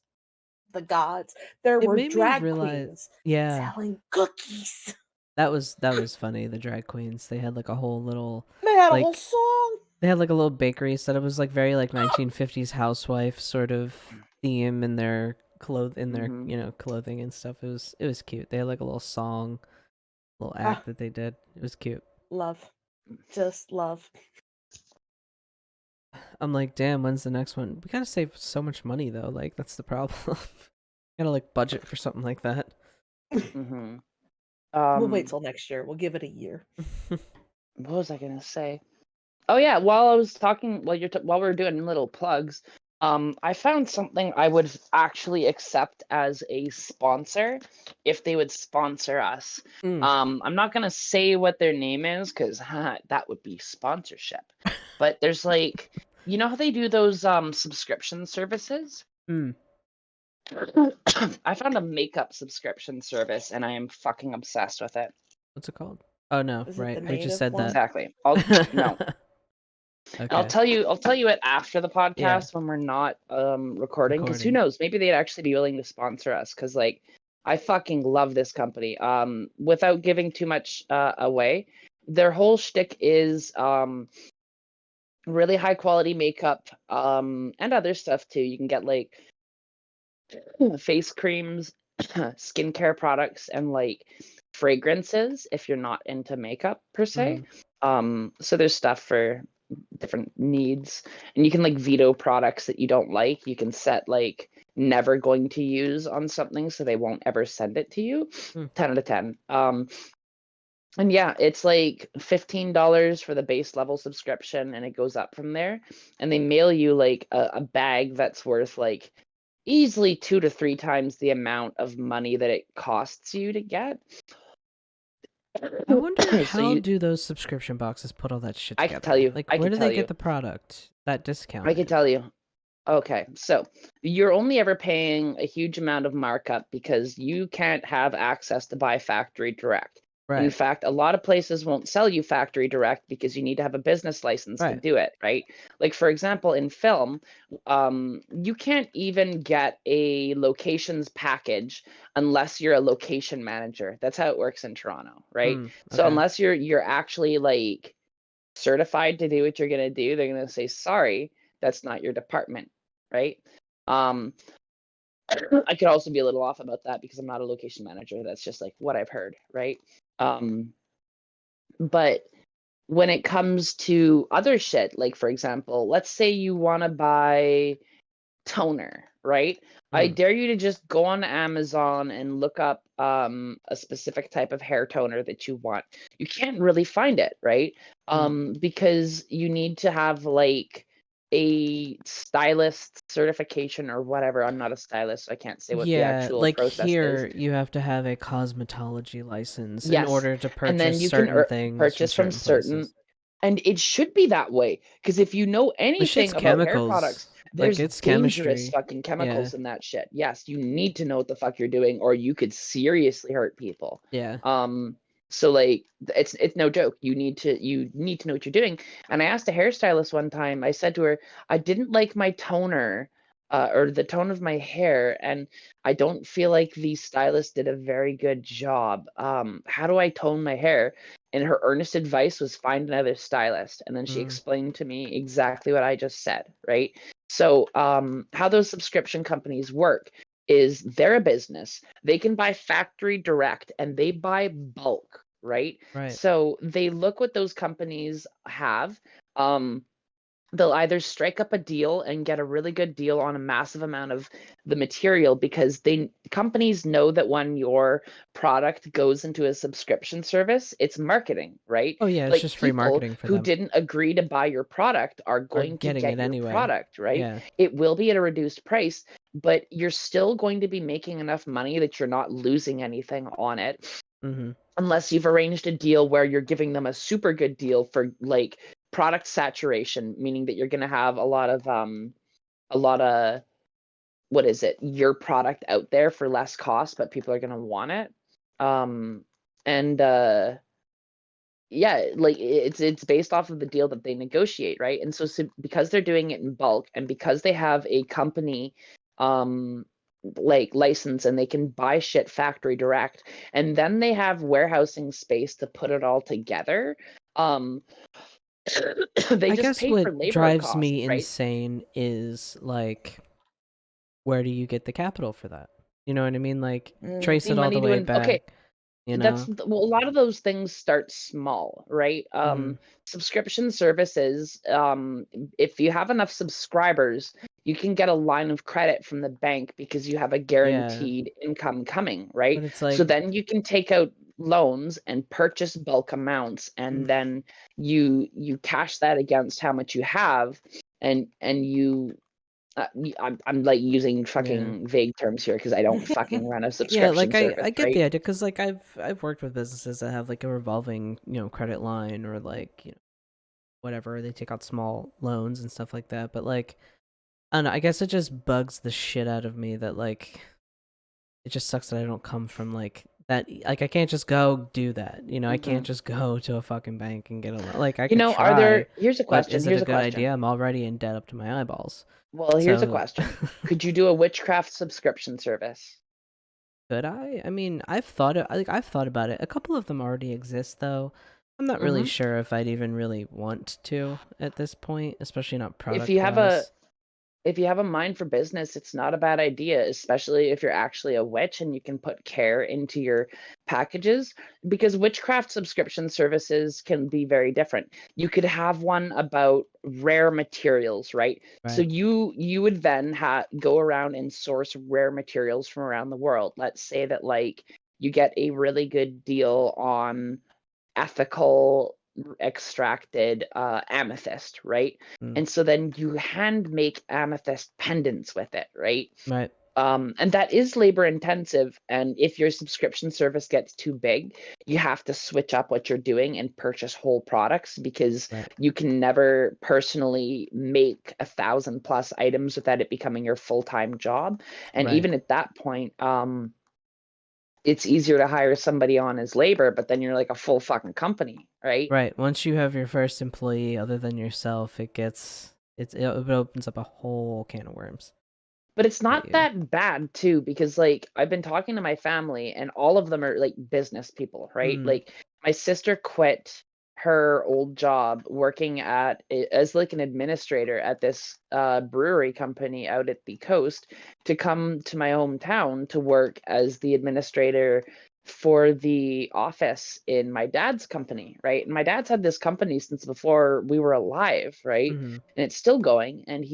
the gods. There It were made me drag realize, queens yeah, selling cookies. that was funny. The drag queens, they had like a whole little, They had a whole like, song. they had like a little bakery set up. It was like very like 1950s housewife sort of theme in their Mhm. clothing and stuff. It was cute. They had like a little song, little Ah, act that they did. It was cute. love. Just love. I'm like, damn, when's the next one? We gotta save so much money though. Like that's the problem. Gotta like budget for something like that. Mhm. We'll wait Um, till next year. We'll give it a year. what was I gonna say? Oh yeah, while I was talking, while we were doing little plugs, I found something I would actually accept as a sponsor if they would sponsor us. Mm. I'm not gonna say what their name is because that would be sponsorship. But there's like, you know how they do those subscription services? Mm. I found a makeup subscription service and I am fucking obsessed with it. What's it called? Oh no, Is it the right. We just native said that. one? Exactly. No. And Okay. I'll tell you it after the Yeah. podcast when we're not recording, because who Recording. knows, maybe they'd actually be willing to sponsor us, because like I fucking love this company. Without giving too much away, their whole shtick is really high quality makeup and other stuff too. You can get like face creams, skincare products, and like fragrances if you're not into makeup per se. So there's stuff for different needs, and you can like veto products that you don't like. You can set like never going to use on something so they won't ever send it to you. Mm. 10 out of 10. And yeah, it's like $15 for the base level subscription, and it goes up from there. And they mail you like a bag that's worth like easily 2 to 3 times the amount of money that it costs you to get. I wonder So how you, do those subscription boxes put all that shit I could tell together? you, Like I where could do they tell get you, the product that I could discounted? tell you. Okay, so you're only ever paying a huge amount of markup because you can't have access to buy factory direct. In Right. fact, a lot of places won't sell you factory direct because you need to have a business license to Right. do it, right? Like for example, in film, you can't even get a locations package unless you're a location manager. That's how it works in Toronto, right? So Okay. unless you're actually like certified to do what you're gonna do, they're gonna say, sorry, that's not your department, right? Um, I could also be a little off about that because I'm not a location manager. That's just like what I've heard, right? Um, but when it comes to other shit, like for example, let's say you want to buy toner, right? I Mm. dare you to just go on Amazon and look up a specific type of hair toner that you want. You can't really find it, right? Because you need to have like a stylist certification or whatever. I'm not a stylist, so I can't say what the Yeah, actual like process is. here you have to have a cosmetology license in Yes, order to and purchase then you can certain things from purchase from certain certain, places. and it should be that way because if you know The shit's anything about hair products, chemicals. Like there's it's dangerous chemistry. fucking Yeah. chemicals in that shit. Yes, you need to know what the fuck you're doing, or you could seriously hurt people. Yeah. So like it's no joke. You need to know what you're doing. And I asked a hairstylist one time. I said to her, I didn't like my toner. Or the tone of my hair, and I don't feel like the stylist did a very good job. How do I tone my hair? And her earnest advice was find another stylist. And then she Mm. explained to me exactly what I just said, right? So how those subscription companies work is they're a business. They can buy factory direct and they buy bulk, right? Right. So they look what those companies have. They'll either strike up a deal and get a really good deal on a massive amount of the material because companies know that when your product goes into a subscription service, it's marketing, right? Oh yeah, it's Like just free people marketing for who them. didn't agree to buy your product are Are going to getting get it your anyway. product, right? Yeah. It will be at a reduced price, but you're still going to be making enough money that you're not losing anything on it unless you've arranged a deal where you're giving them a super good deal for like product saturation, meaning that you're going to have a lot of what is it, your product out there for less cost, but people are going to want it. And yeah, like it's based off of the deal that they negotiate, right? And so because they're doing it in bulk and because they have a company like license, and they can buy shit factory direct, and then they have warehousing space to put it all together. Um, they I just guess pay for what labor drives costs, me right? insane is like, where do you get the capital for that? You know what I mean? Like, trace Any it all the money to way okay, back, you that's know? well, a lot of those things start small, right? Mm, Subscription services, if you have enough subscribers, you can get a line of credit from the bank because you have a yeah, guaranteed income coming, but right? it's So like, then you can take out loans and purchase bulk amounts, and mm, then you cash that against how much you have, and you I'm like using yeah. fucking vague terms here because I don't fucking run a Yeah, subscription like service, I get right? the idea, because like I've worked with businesses that have like a revolving, credit line, or like, whatever, they take out small loans and stuff like that. But like, I don't know, I guess it just bugs the shit out of me that like, it just sucks that I don't come from like that. Like, I can't just go do that. I can't Mhm. just go to a fucking bank and get a loan. Like, I You could know, are try, there, here's a but question, is it here's a a good question. idea? I'm already in debt up to my eyeballs. Well, here's a So question. Could you do a witchcraft subscription service? could I? I mean, I've thought about it. A couple of them already exist, though. I'm not really Hmm. sure if I'd even really want to at this point, especially not If you product have a wise. if you have a mind for business, it's not a bad idea, especially if you're actually a witch and you can put care into your packages, because witchcraft subscription services can be very different. You could have one about rare materials, right? So Right. you would then go around and source rare materials from around the world. Let's say that like you get a really good deal on ethical extracted amethyst, right? Mm. And so then you hand make amethyst pendants with it, right? Right. And that is labor intensive. And if your subscription service gets too big, you have to switch up what you're doing and purchase whole products, because Right. you can never personally make 1,000+ items without it becoming your full-time job. And Right. even at that point, it's easier to hire somebody on as labor, but then you're like a full fucking company, right? Right. Once you have your first employee other than yourself, it opens up a whole can of worms. But it's At not you. that bad too, because like I've been talking to my family and all of them are like business people, right? Mm. Like my sister quit her old job working as like an administrator at this brewery company out at the coast to come to my hometown to work as the administrator for the office in my dad's company, right? And my dad's had this company since before we were alive, right? Mm-hmm. And it's still going, and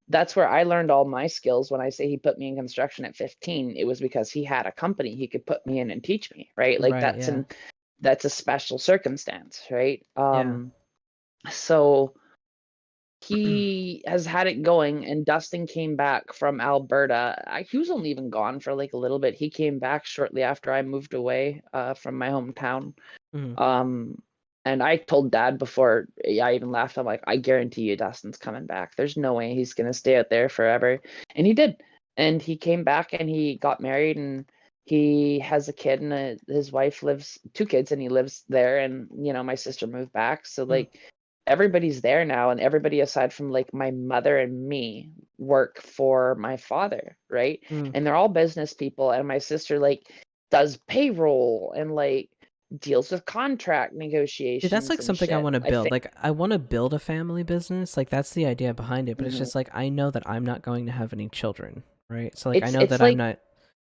that's where I learned all my skills. When I say he put me in construction at 15, it was because he had a company he could put me in and teach me, right? Like Right. Yeah. that's a special circumstance, right? Yeah. So he has had it going, and Dustin came back from Alberta. He was only even gone for like a little bit. He came back shortly after I moved away from my hometown. Mm-hmm. Um, and I told Dad before I even left, I'm like, I guarantee you Dustin's coming back. There's no way he's gonna stay out there forever. And he did. And he came back and he got married, and he has a kid, and his wife lives, two kids, and he lives there. And my sister moved back. So Mm. like everybody's there now, and everybody aside from like my mother and me work for my father, right? Mm. And they're all business people, and my sister like does payroll and like deals with contract See, that's negotiations like and something I shit. want to I build. think. Like, I want to build a family business. Like, that's the idea behind it. But it's Mhm. just like, I know that I'm not going to have any children, right? So like, I It's know it's that I'm like, not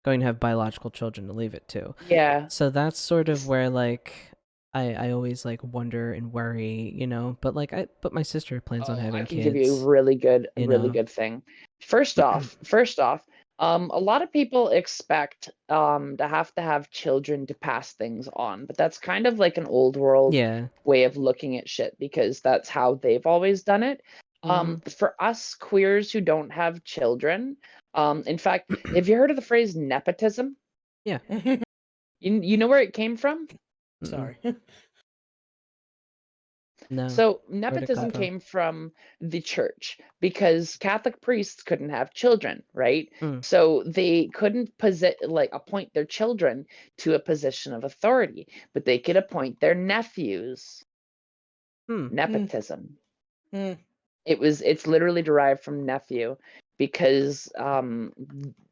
going to have biological children to leave it to. yeah. So that's sort of s- where like I always like wonder and worry. But like, but my sister plans on Oh, I having can give you kids, a really good thing. First off, a lot of people expect to have children to pass things on, but that's kind of like an old world Yeah. way of looking at shit, because that's how they've always done it. Mm-hmm. For us queers who don't have children, in fact, have you heard of the phrase nepotism? Yeah. You know where it came from? Mm-mm. Sorry. No. So Where'd it come nepotism from? came from the church because Catholic priests couldn't have children, right? Mm. So they couldn't appoint their children to a position of authority, but they could appoint their nephews. Hmm. Mm, Nepotism. mm, It's literally derived from nephew. because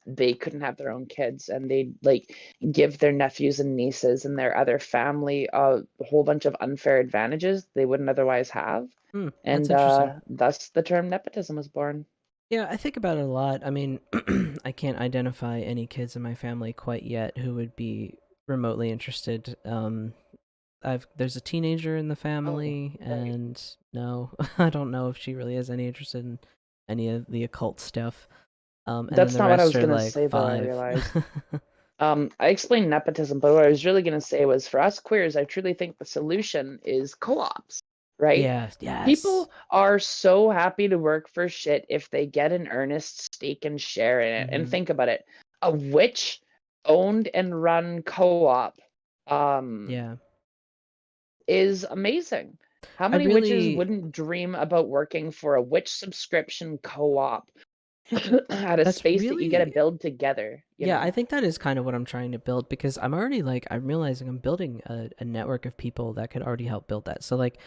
they couldn't have their own kids, and they'd like give their nephews and nieces and their other family a whole bunch of unfair advantages they wouldn't otherwise have. That's And interesting. thus the term nepotism was born. Yeah, I think about it a lot. I mean, I can't identify any kids in my family quite yet who would be remotely interested. There's a teenager in the family, Right. and no, I don't know if she really has any interest in any of the occult stuff. And then That's the not what I rest was are gonna like say, though, I 5. realized. I explained nepotism, but what I was really going to say was for us queers, I truly think the solution is co-ops, right? Yeah, yes. People are so happy to work for shit if they get an earnest stake and share in it. And Mhm. think about it. A witch owned and run co-op Yeah. is amazing. How I many witches really wouldn't dream about working for a witch subscription co-op at a that's space that you get to really build together, you Yeah, I know? think that is kind of what I'm trying to build because I'm already like I'm realizing I'm building a network of people that could already help build that. So like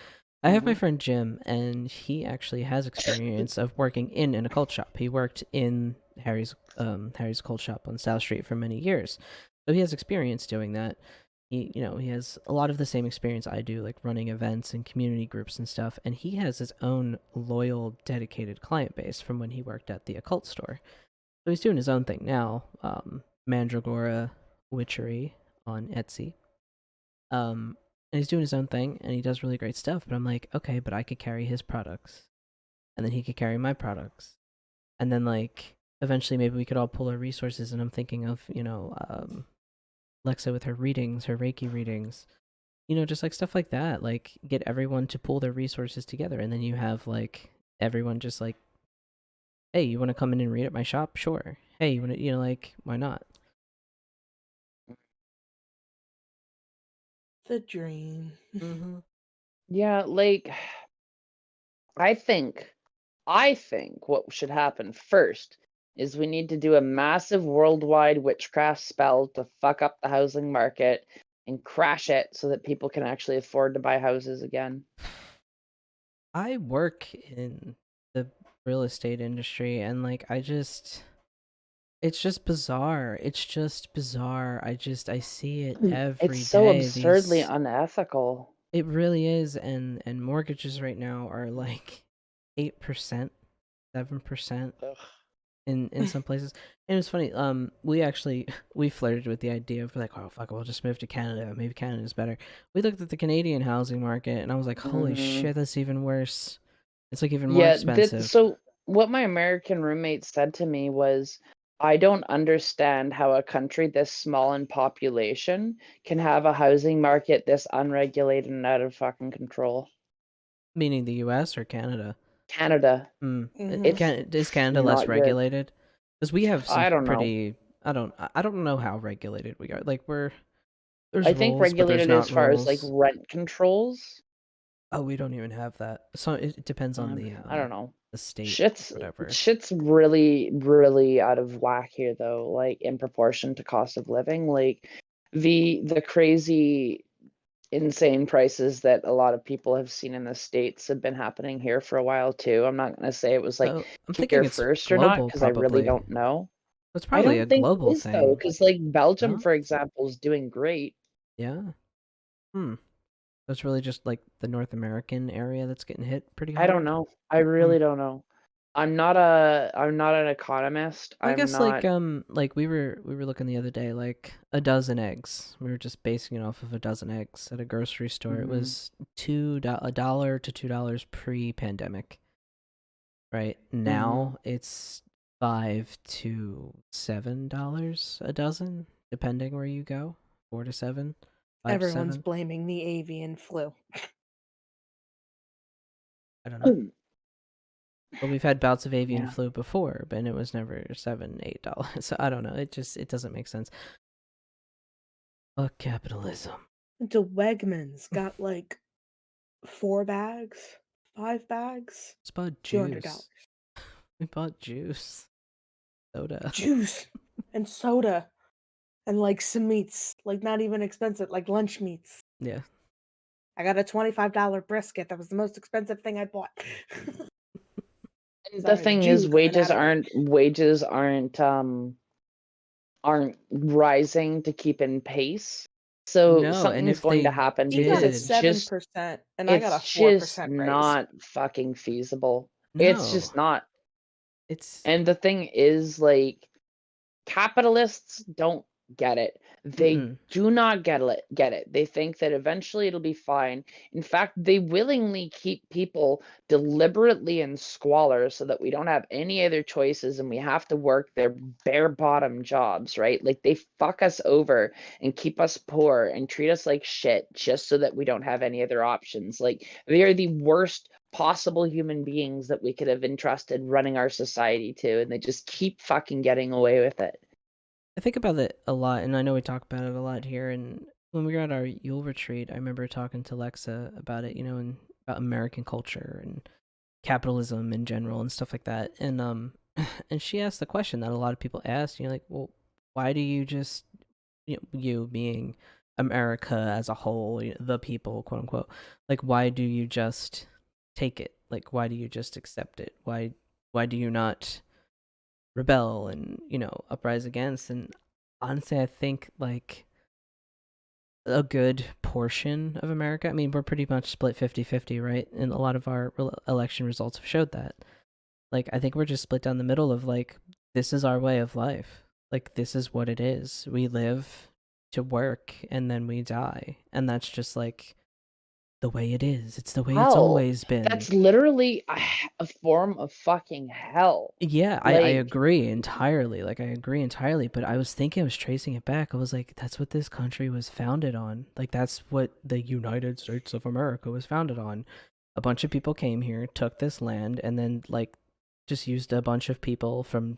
I have my Mhm. friend Jim and he actually has experience of working in an occult shop. He worked in Harry's occult shop on South Street for many years. So he has experience doing that. He has a lot of the same experience I do, like running events and community groups and stuff, and he has his own loyal, dedicated client base from when he worked at the occult store. So he's doing his own thing now. Mandragora Witchery on Etsy. And he's doing his own thing, and he does really great stuff. But I'm like, okay, but I could carry his products, and then he could carry my products, and then like eventually maybe we could all pull our resources. And I'm thinking of Lexa with her readings, her Reiki readings, just like stuff like that. Like get everyone to pull their resources together, and then you have like everyone just like, hey, you want to come in and read at my shop? Sure. Hey, you want to, like, why not? The dream. Mm-hmm. Yeah, like I think what should happen first is we need to do a massive worldwide witchcraft spell to fuck up the housing market and crash it so that people can actually afford to buy houses again. I work in the real estate industry and like it's just bizarre. It's just bizarre. I see it It's every so day. absurdly These unethical. It really is, and mortgages right now are like 8%, 7% Ugh. in some places. And it's funny, we actually we flirted with the idea of like, oh fuck, we'll just move to Canada. Maybe Canada's better. We looked at the Canadian housing market and I was like, holy Mhm. shit, that's even worse. It's like even more Yeah, expensive. so what my American roommate said to me was, I don't understand how a country this small in population can have a housing market this unregulated and out of fucking control. Meaning the US or Canada? Canada, Hmm. Hmm. Is Canada less not good. regulated? Because we have some I don't know. pretty. I don't know how regulated we are. Like there's I think rules, but there's regulated as not far as like rules. rent controls. Oh, we don't even have that. So it depends on I don't know. the state or Shit's whatever. shit's really, really out of whack here though, like in proportion to cost of living. Like the crazy insane prices that a lot of people have seen in the States have been happening here for a while too. I'm not going to say it was like Oh, I'm thinking here it's first or not global because I really probably. don't know. It's I probably a don't think it global is though, thing. because like Belgium, No? for example, is doing great. Yeah. Hmm. So it's really just like the North American area that's getting hit pretty I don't hard. know. I Hmm. really don't know. I'm not an economist. I I'm guess not. like we were looking the other day like a dozen eggs. We were just basing it off of a dozen eggs at a grocery store. It Mhm. was $1 to $2 pre-pandemic. Right Mhm. now, it's $5 to $7 a dozen, depending where you go. 4 to 7, 5 to 7. Everyone's blaming the avian flu. I don't know. But we've had bouts of avian Yeah. flu before, but it was never $7, $8. So I don't know. It doesn't make sense. Fuck capitalism. The Wegmans got like 4 bags, 5 bags, It's bought $200. juice. We bought juice, soda. Juice and soda and like some meats, like not even expensive, like lunch meats. Yeah. I got a $25 brisket. That was the most expensive thing I bought. And the Sorry, the thing Jew is, coming wages out of me. aren't rising to keep in pace. So No, and something's if going to they happen He got because a did, 7%, and I got a it's just 4% raise. not fucking feasible. It's no, just not. it's And the thing is, like, capitalists don't get it. They mm-mm. do not get it. They think that eventually it'll be fine. In fact, they willingly keep people deliberately in squalor so that we don't have any other choices and we have to work their bare bottom jobs, right? Like they fuck us over and keep us poor and treat us like shit just so that we don't have any other options. Like they are the worst possible human beings that we could have entrusted running our society to, and they just keep fucking getting away with it. I think about it a lot, and I know we talk about it a lot here. And when we were at our Yule retreat, I remember talking to Lexa about it, and about American culture and capitalism in general and stuff like that. And and she asked the question that a lot of people ask, like, well, why do you just, you being America as a whole, the people, quote unquote, like, why do you just take it? Like, why do you just accept it? Why do you not rebel and uprise against? And honestly, I think like a good portion of America, I mean, we're pretty much split 50-50, right? And a lot of our election results have showed that. Like, I think we're just split down the middle of like, this is our way of life. Like, this is what it is. We live to work and then we die. And that's just like the way it is. It's the way it's Hell, always been. that's literally a form of fucking hell. Yeah, I Like, agree entirely. Like, I agree entirely. But I was thinking, I was tracing it back. I was like, that's what this country was founded on. Like, that's what the United States of America was founded on. A bunch of people came here, took this land, and then, like, just used a bunch of people from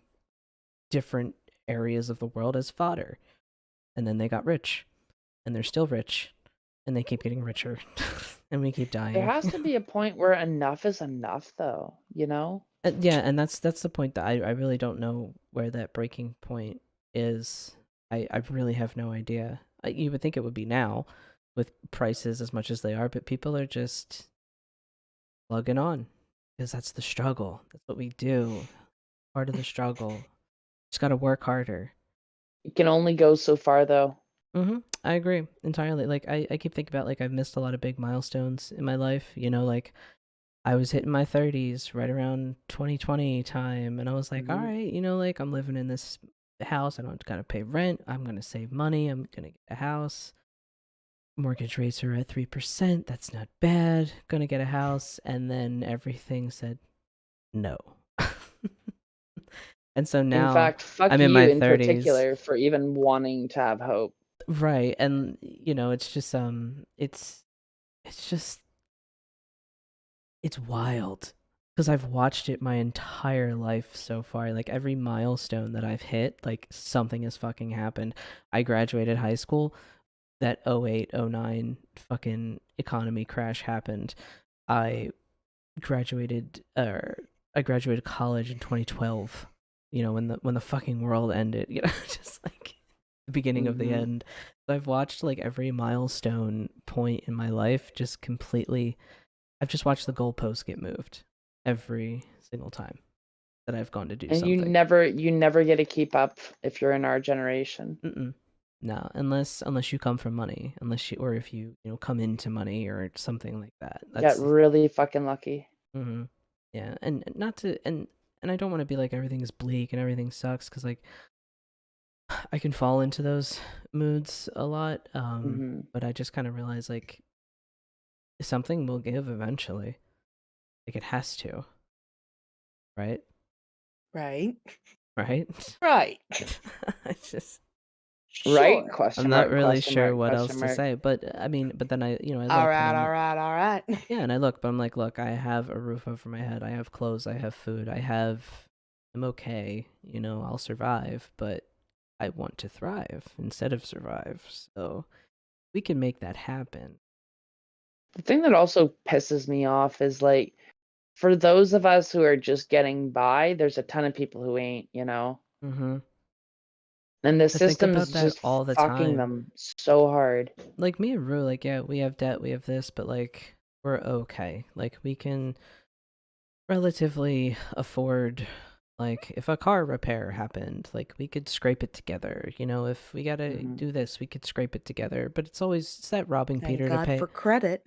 different areas of the world as fodder. And then they got rich. And they're still rich. And they keep getting richer. And we keep there dying. has to be a point where enough is enough, though, you know? Yeah, and that's the point that I really don't know where that breaking point is. I really have no idea. You would think it would be now, with prices as much as they are, but people are just plugging on because that's the struggle. That's what we do. Part of the struggle. Just got to work harder. It can only go so far, though. I agree entirely. Like I keep thinking about like I've missed a lot of big milestones in my life. Like I was hitting my 30s right around 2020 time, and I was like, all Mhm. right, like I'm living in this house. I don't gotta pay rent. I'm gonna save money. I'm gonna get a house. Mortgage rates are at 3%. That's not bad. Gonna get a house. And then everything said no. And so In now fact, fuck I'm in you my in 30s. particular for even wanting to have hope. Right. And, it's just, it's just, it's wild because I've watched it my entire life so far. Like every milestone that I've hit, like something has fucking happened. I graduated high school. That 08, 09 fucking economy crash happened. I I graduated college in 2012. When the fucking world ended. Just like the beginning of the Mhm. end. So I've watched like every milestone point in my life just completely. I've just watched the goalposts get moved every single time that I've gone to do And you something. never get to keep up if you're in our generation. Mm-mm. No, unless you come from money, or if you come into money or something like that. Got That's really fucking lucky. yeah, and not to and I don't want to be like everything's bleak and everything sucks because like I can fall into those moods a lot. Mhm. But I just kind of realize like something will give eventually. Like it has to, right? Right. Right? Right. I just Right? Sure. I'm Question not mark, really question sure mark, what question else to mark. say, but I mean, but then I All look and right, I'm all like, right, all right. yeah, and I look, but I'm like, look, I have a roof over my head, I have clothes, I have food, I'm okay, I'll survive, but I want to thrive instead of survive, so we can make that happen. The thing that also pisses me off is like for those of us who are just getting by, there's a ton of people who ain't, you know? Mm-hmm. And the I think system about is that just all the fucking time. them so hard. Like me and Rue, like, yeah, we have debt, we have this, but like we're okay. Like we can relatively afford, like, if a car repair happened, like, we could scrape it together. You know, if we gotta do this, we could scrape it together. But it's that robbing Thank Peter to God pay. for credit.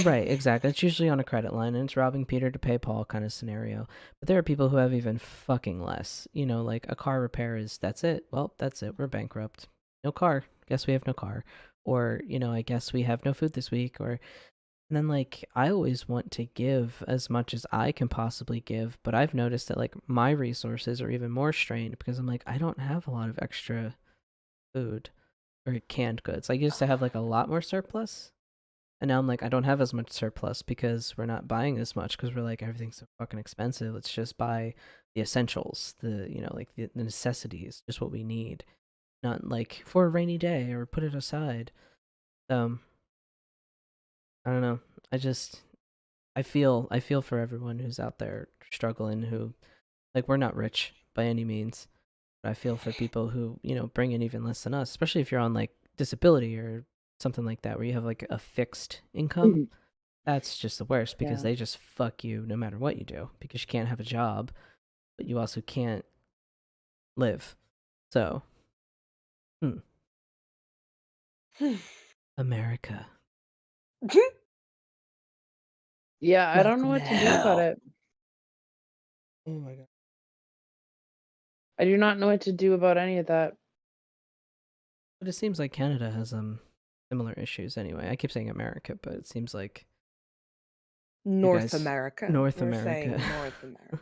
Right, exactly. It's usually on a credit line, and it's robbing Peter to pay Paul kind of scenario. But there are people who have even fucking less. You know, like a car repair is, that's it. Well, that's it. We're bankrupt. No car. Guess we have no car. Or, you know, I guess we have no food this week. Or, and then like, I always want to give as much as I can possibly give, but I've noticed that like my resources are even more strained because I'm like, I don't have a lot of extra food or canned goods. I used to have like a lot more surplus. And now I'm like, I don't have as much surplus because we're not buying as much because we're like, everything's so fucking expensive. Let's just buy the essentials, like the necessities, just what we need, not like for a rainy day or put it aside. I don't know. I feel for everyone who's out there struggling. Who, like, we're not rich by any means, but I feel for people who, you know, bring in even less than us, especially if you're on like disability or something like that, where you have like a fixed income. That's just the worst because Yeah. they just fuck you no matter what you do because you can't have a job, but you also can't live. So, America. Yeah, I don't know Welcome what to to do about hell. it. Oh my god. I do not know what to do about any of that. But it seems like Canada has similar issues anyway. I keep saying America, but it seems like North guys, America. North We're America. saying North America.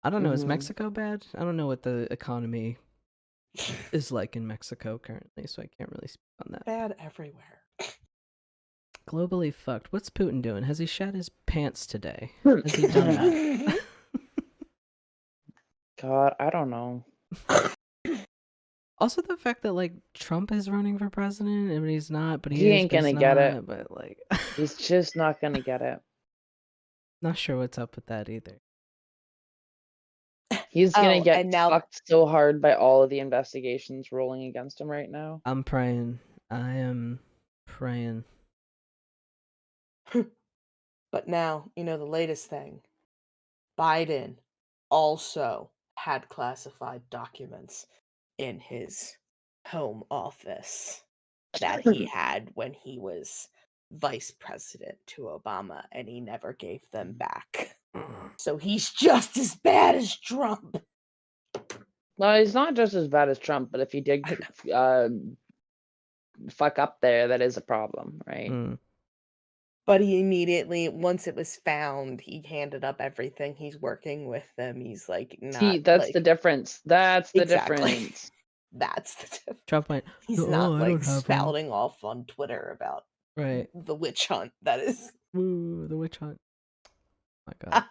I don't know. Is Mhm. Mexico bad? I don't know what the economy is like in Mexico currently, so I can't really speak on that. Bad everywhere. Globally fucked. What's Putin doing? Has he shat his pants today? Hmm. Has he done that? God, I don't know. Also, the fact that like Trump is running for president, but he's not, but he He is, ain't but he's gonna get it. not. But like, He's just not gonna get it. not sure what's up with that either. He's gonna Oh, get and now, fucked so hard by all of the investigations rolling against him right now. I'm praying. I am praying. but now, you know, the latest thing. Biden also had classified documents in his home office that he had when he was vice president to Obama, and he never gave them back. So he's just as bad as Trump. Well, he's not just as bad as Trump, but if he did fuck up there, that is a problem, right? But he immediately, once it was found, he handed up everything. He's working with them. He's like See, not that's like the difference. That's the exactly. difference. That's the difference. Trump went, He's "Oh, not I like don't have them." spouting off on Twitter about Right. the witch hunt. That is. Woo, the witch hunt. My God.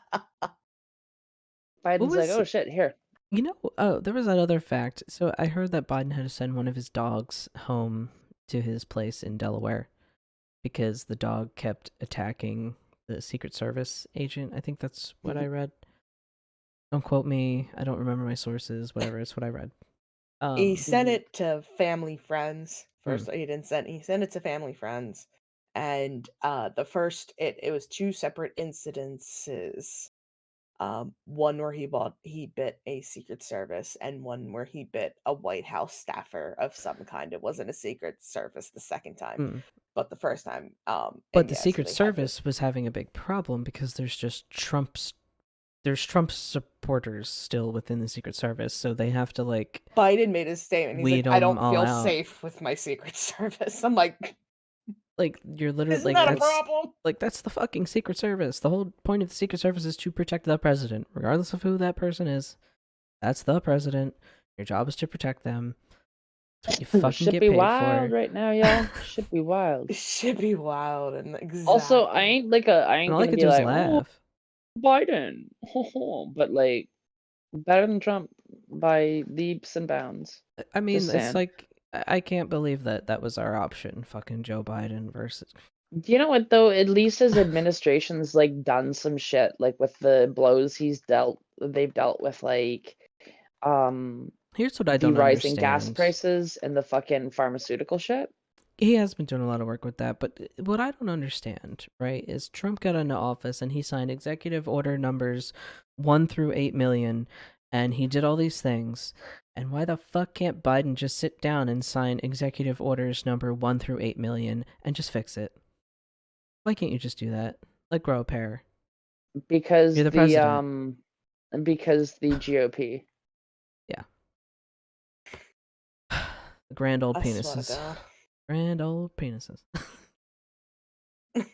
Biden's like, was- oh shit, here. You know, oh, there was that other fact. So I heard that Biden had to send one of his dogs home to his place in Delaware because the dog kept attacking the Secret Service agent. I think that's what I read. Don't quote me. I don't remember my sources. Whatever. It's what I read. He sent it to family friends first. He sent it to family friends, and the first it was two separate incidences. One where he bit a Secret Service, and one where he bit a White House staffer of some kind. It wasn't a Secret Service the second time, but the first time. But And the yeah, so Secret they had to. Service was having a big problem because there's Trump supporters still within the Secret Service, so they have to like Biden made his statement. He's weed like, "I them don't all feel out. safe with my Secret Service." I'm like, You're literally isn't like that a that's problem? like that's the fucking Secret Service. The whole point of the Secret Service is to protect the president, regardless of who that person is. That's the president. Your job is to protect them. That's what you fucking Should get be paid wild for. right now, y'all. Should be wild. It should be wild and Also, I exactly. ain't And all I gonna could be do is like, oh, laugh. Biden, but like better than Trump by leaps and bounds. I mean, Just it's saying. like I can't believe that was our option. Fucking Joe Biden versus. You know what though? At least his administration's like done some shit, like with the blows they've dealt with like Here's what I the don't rising gas understand. prices and the fucking pharmaceutical shit. he has been doing a lot of work with that. But what I don't understand, right, is Trump got into office and he signed executive order numbers 1 through 8 million, and he did all these things. And why the fuck can't Biden just sit down and sign executive orders number 1 through 8 million and just fix it? Why can't you just do that? Like grow a pair. Because You're the president. because the GOP. The grand old I swear to penises. God. Grand old penises. We The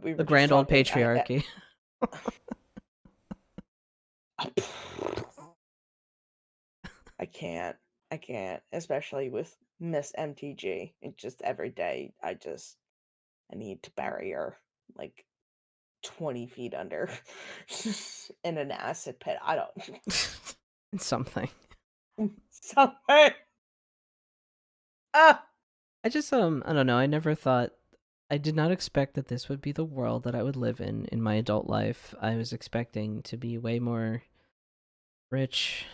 were just grand old talking. patriarchy. I can't. I can't, especially with Miss MTG. It just every day I need to bury her like 20 feet under in an acid pit. I don't Something. something. Ah, I just I don't know. I did not expect that this would be the world that I would live in my adult life. I was expecting to be way more rich,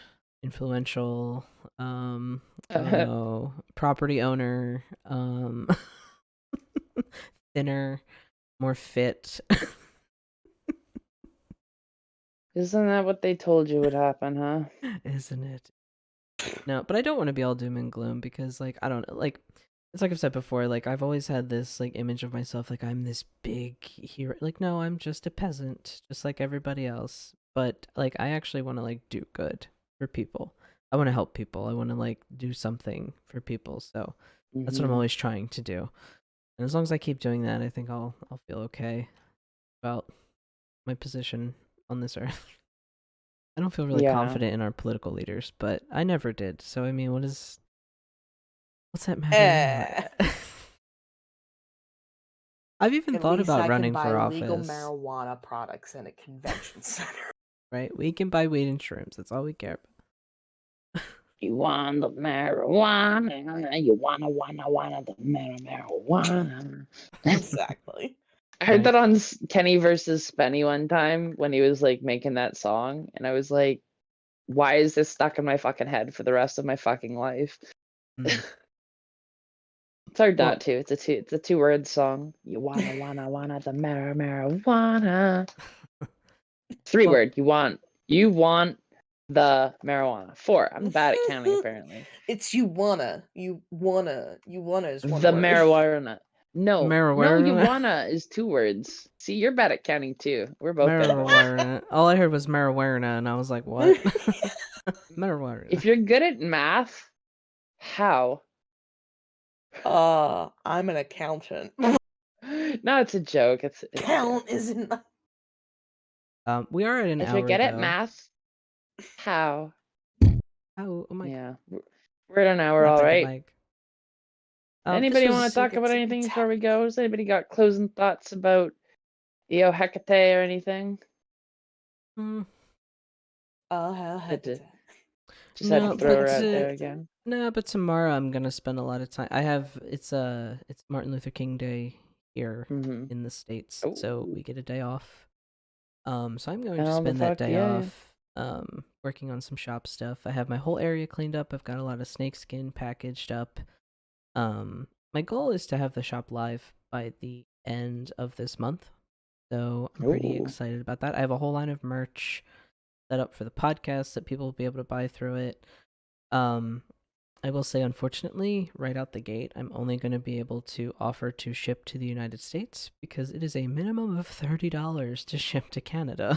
influential, I don't know, property owner, thinner, more fit. Isn't that what they told you would happen, huh? Isn't it? No, but I don't want to be all doom and gloom because, like, I don't like. It's like I've said before. Like, I've always had this like image of myself, like I'm this big hero. Like, no, I'm just a peasant, just like everybody else. But like, I actually want to like do good for people. I want to help people. I want to like do something for people. So that's what I'm Mhm. always trying to do. And as long as I keep doing that, I think I'll feel okay about my position on this earth. I don't feel really Yeah. confident in our political leaders, but I never did. So I mean, what's that matter eh. anyway? I've even At thought least about I can running buy for legal office. marijuana products in a convention center. Right? We can buy weed and shrooms. That's all we care about. You want the marijuana? You wanna the marijuana? Exactly. I heard Right. that on Kenny versus Spenny one time when he was like making that song, and I was like, "Why is this stuck in my fucking head for the rest of my fucking life?" Mm. It's hard Well, not to. It's a 2-word song. You wanna the marijuana. 3-word. You want the marijuana. 4. I'm bad at counting apparently. It's you wanna is one The word. marijuana. No, you marijuana. wanna is 2 words. See, you're bad at counting too. We're both bad at counting. Marijuana. All I heard was marijuana, and I was like, what? Marijuana. If you're good at math, how? I'm an accountant. No, it's a joke. It's a joke. Count isn't. We are at an If you're hour good at though. math, how? Oh my god. Yeah, we're at an hour, Not all the right. mic. This Anybody want to was talk about anything before we go? Has anybody got closing thoughts about Hecate or anything? mm, Hell Had heck to, attack. just had to throw her out there Heck again. no, but tomorrow I'm gonna spend a lot of time. It's Martin Luther King Day here Mm-hmm. in the States, so Oh, we get a day off. So I'm going to hell the spend that fuck day yeah. off working on some shop stuff. I have my whole area cleaned up. I've got a lot of snakeskin packaged up. My goal is to have the shop live by the end of this month. So I'm pretty Ooh. excited about that. I have a whole line of merch set up for the podcast that people will be able to buy through it. I will say, unfortunately, right out the gate, I'm only going to be able to offer to ship to the United States because it is a minimum of $30 to ship to Canada.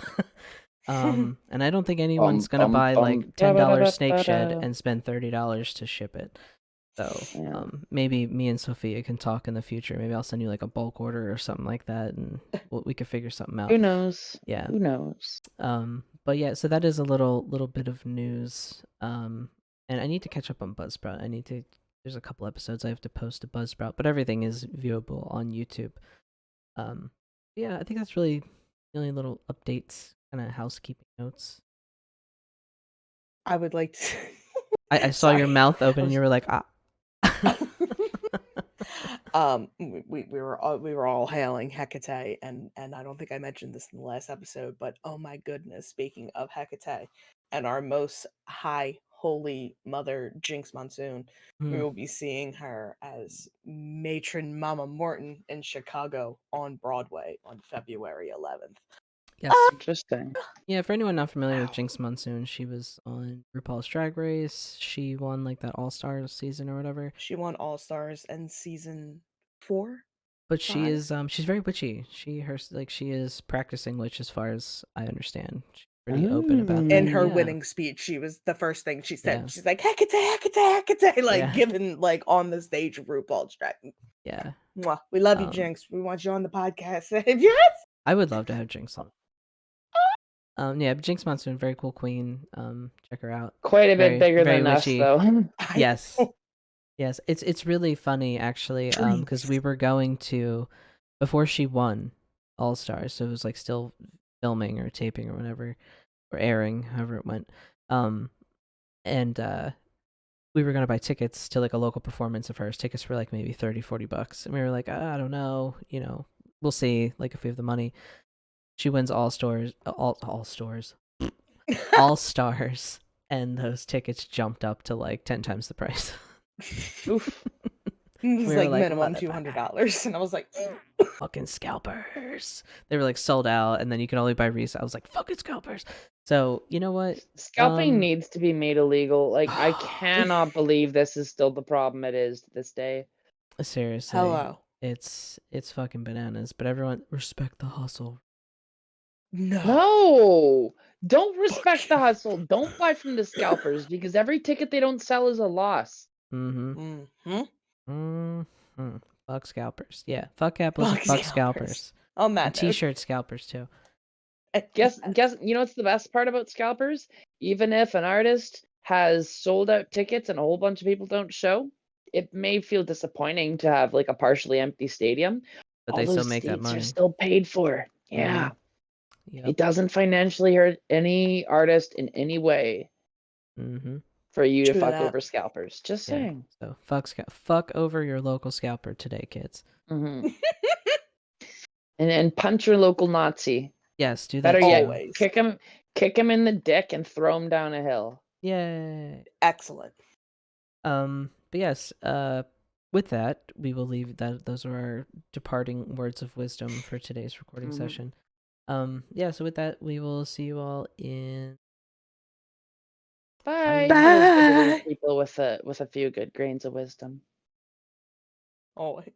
And I don't think anyone's going to buy like $10 snake shed and spend $30 to ship it. So Yeah. maybe me and Sophia can talk in the future. Maybe I'll send you like a bulk order or something like that, and we could figure something out. Who knows? Yeah. Who knows? But yeah, so that is a little bit of news. And I need to catch up on Buzzsprout. There's a couple episodes I have to post to Buzzsprout, but everything is viewable on YouTube. Yeah, I think that's really the only little updates, kind of housekeeping notes. I would like to. I saw your mouth open and you were like, ah. We were all hailing Hecate, and I don't think I mentioned this in the last episode, but oh my goodness, speaking of Hecate and our most high Holy Mother Jinx Monsoon, we Hmm. will be seeing her as Matron Mama Morton in Chicago on Broadway on February 11th. Yes. Interesting. Yeah, for anyone not familiar with Wow. Jinx Monsoon, she was on RuPaul's Drag Race. She won like that All Stars season or whatever. She won All Stars in season 4. But she 5? is she's very witchy. She is practicing witch as far as I understand. She's pretty open about that. In her Yeah. winning speech, she was the first thing she said. Yeah. She's like, Hecate, Hecate, Hecate, like Yeah. giving like on the stage of RuPaul's Drag. Yeah. Mwah. We love you, Um, Jinx. We want you on the podcast. Yes. I would love to have Jinx on. Yeah, but Jinx Monsoon, very cool queen. Check her out. Quite a bit Very, bigger very than us, witchy. though. Yes. Yes, it's really funny actually, because we Dreams. were going to before she won All Stars, so it was like still filming or taping or whatever, or airing, however it went. And we were gonna buy tickets to like a local performance of hers. Tickets for like maybe $30-40, and we were like, I don't know, we'll see, like if we have the money. She wins All Stars, all stores, All Stars, and those tickets jumped up to like 10 times the price. Oof. It was We were like like, minimum "Motherfucker." $200, and I was like, Fucking scalpers. They were like sold out, and then you can only buy resale. I was like, fucking scalpers. So you know what? Scalping needs to be made illegal. Like, I cannot believe this is still the problem it is to this day. Seriously, hello. it's fucking bananas. But everyone respect the hustle. No, don't respect the you. hustle. Don't buy from the scalpers because every ticket they don't sell is a loss. Mm-hmm. Mm-hmm. Mm-hmm. Fuck scalpers. Yeah, fuck capitalism. Fuck Fuck scalpers. scalpers. On that And note. t-shirt scalpers too. Guess, you know what's the best part about scalpers? Even if an artist has sold out tickets and a whole bunch of people don't show, it may feel disappointing to have like a partially empty stadium. But All they still those make that seats are money. still paid for. Yeah. Yep. It doesn't financially hurt any artist in any way Mm-hmm. for you to True fuck that. over scalpers. Just Yeah. saying. So fuck over your local scalper today, kids. Mm-hmm. and punch your local Nazi. Yes, do that Better too. yet, Always. kick him in the dick and throw him down a hill. Yay. Excellent. But yes, with that, we will leave that. Those are our departing words of wisdom for today's recording session. Yeah, so with that, we will see you all in Bye. Bye. We'll leave people with a few good grains of wisdom. Always.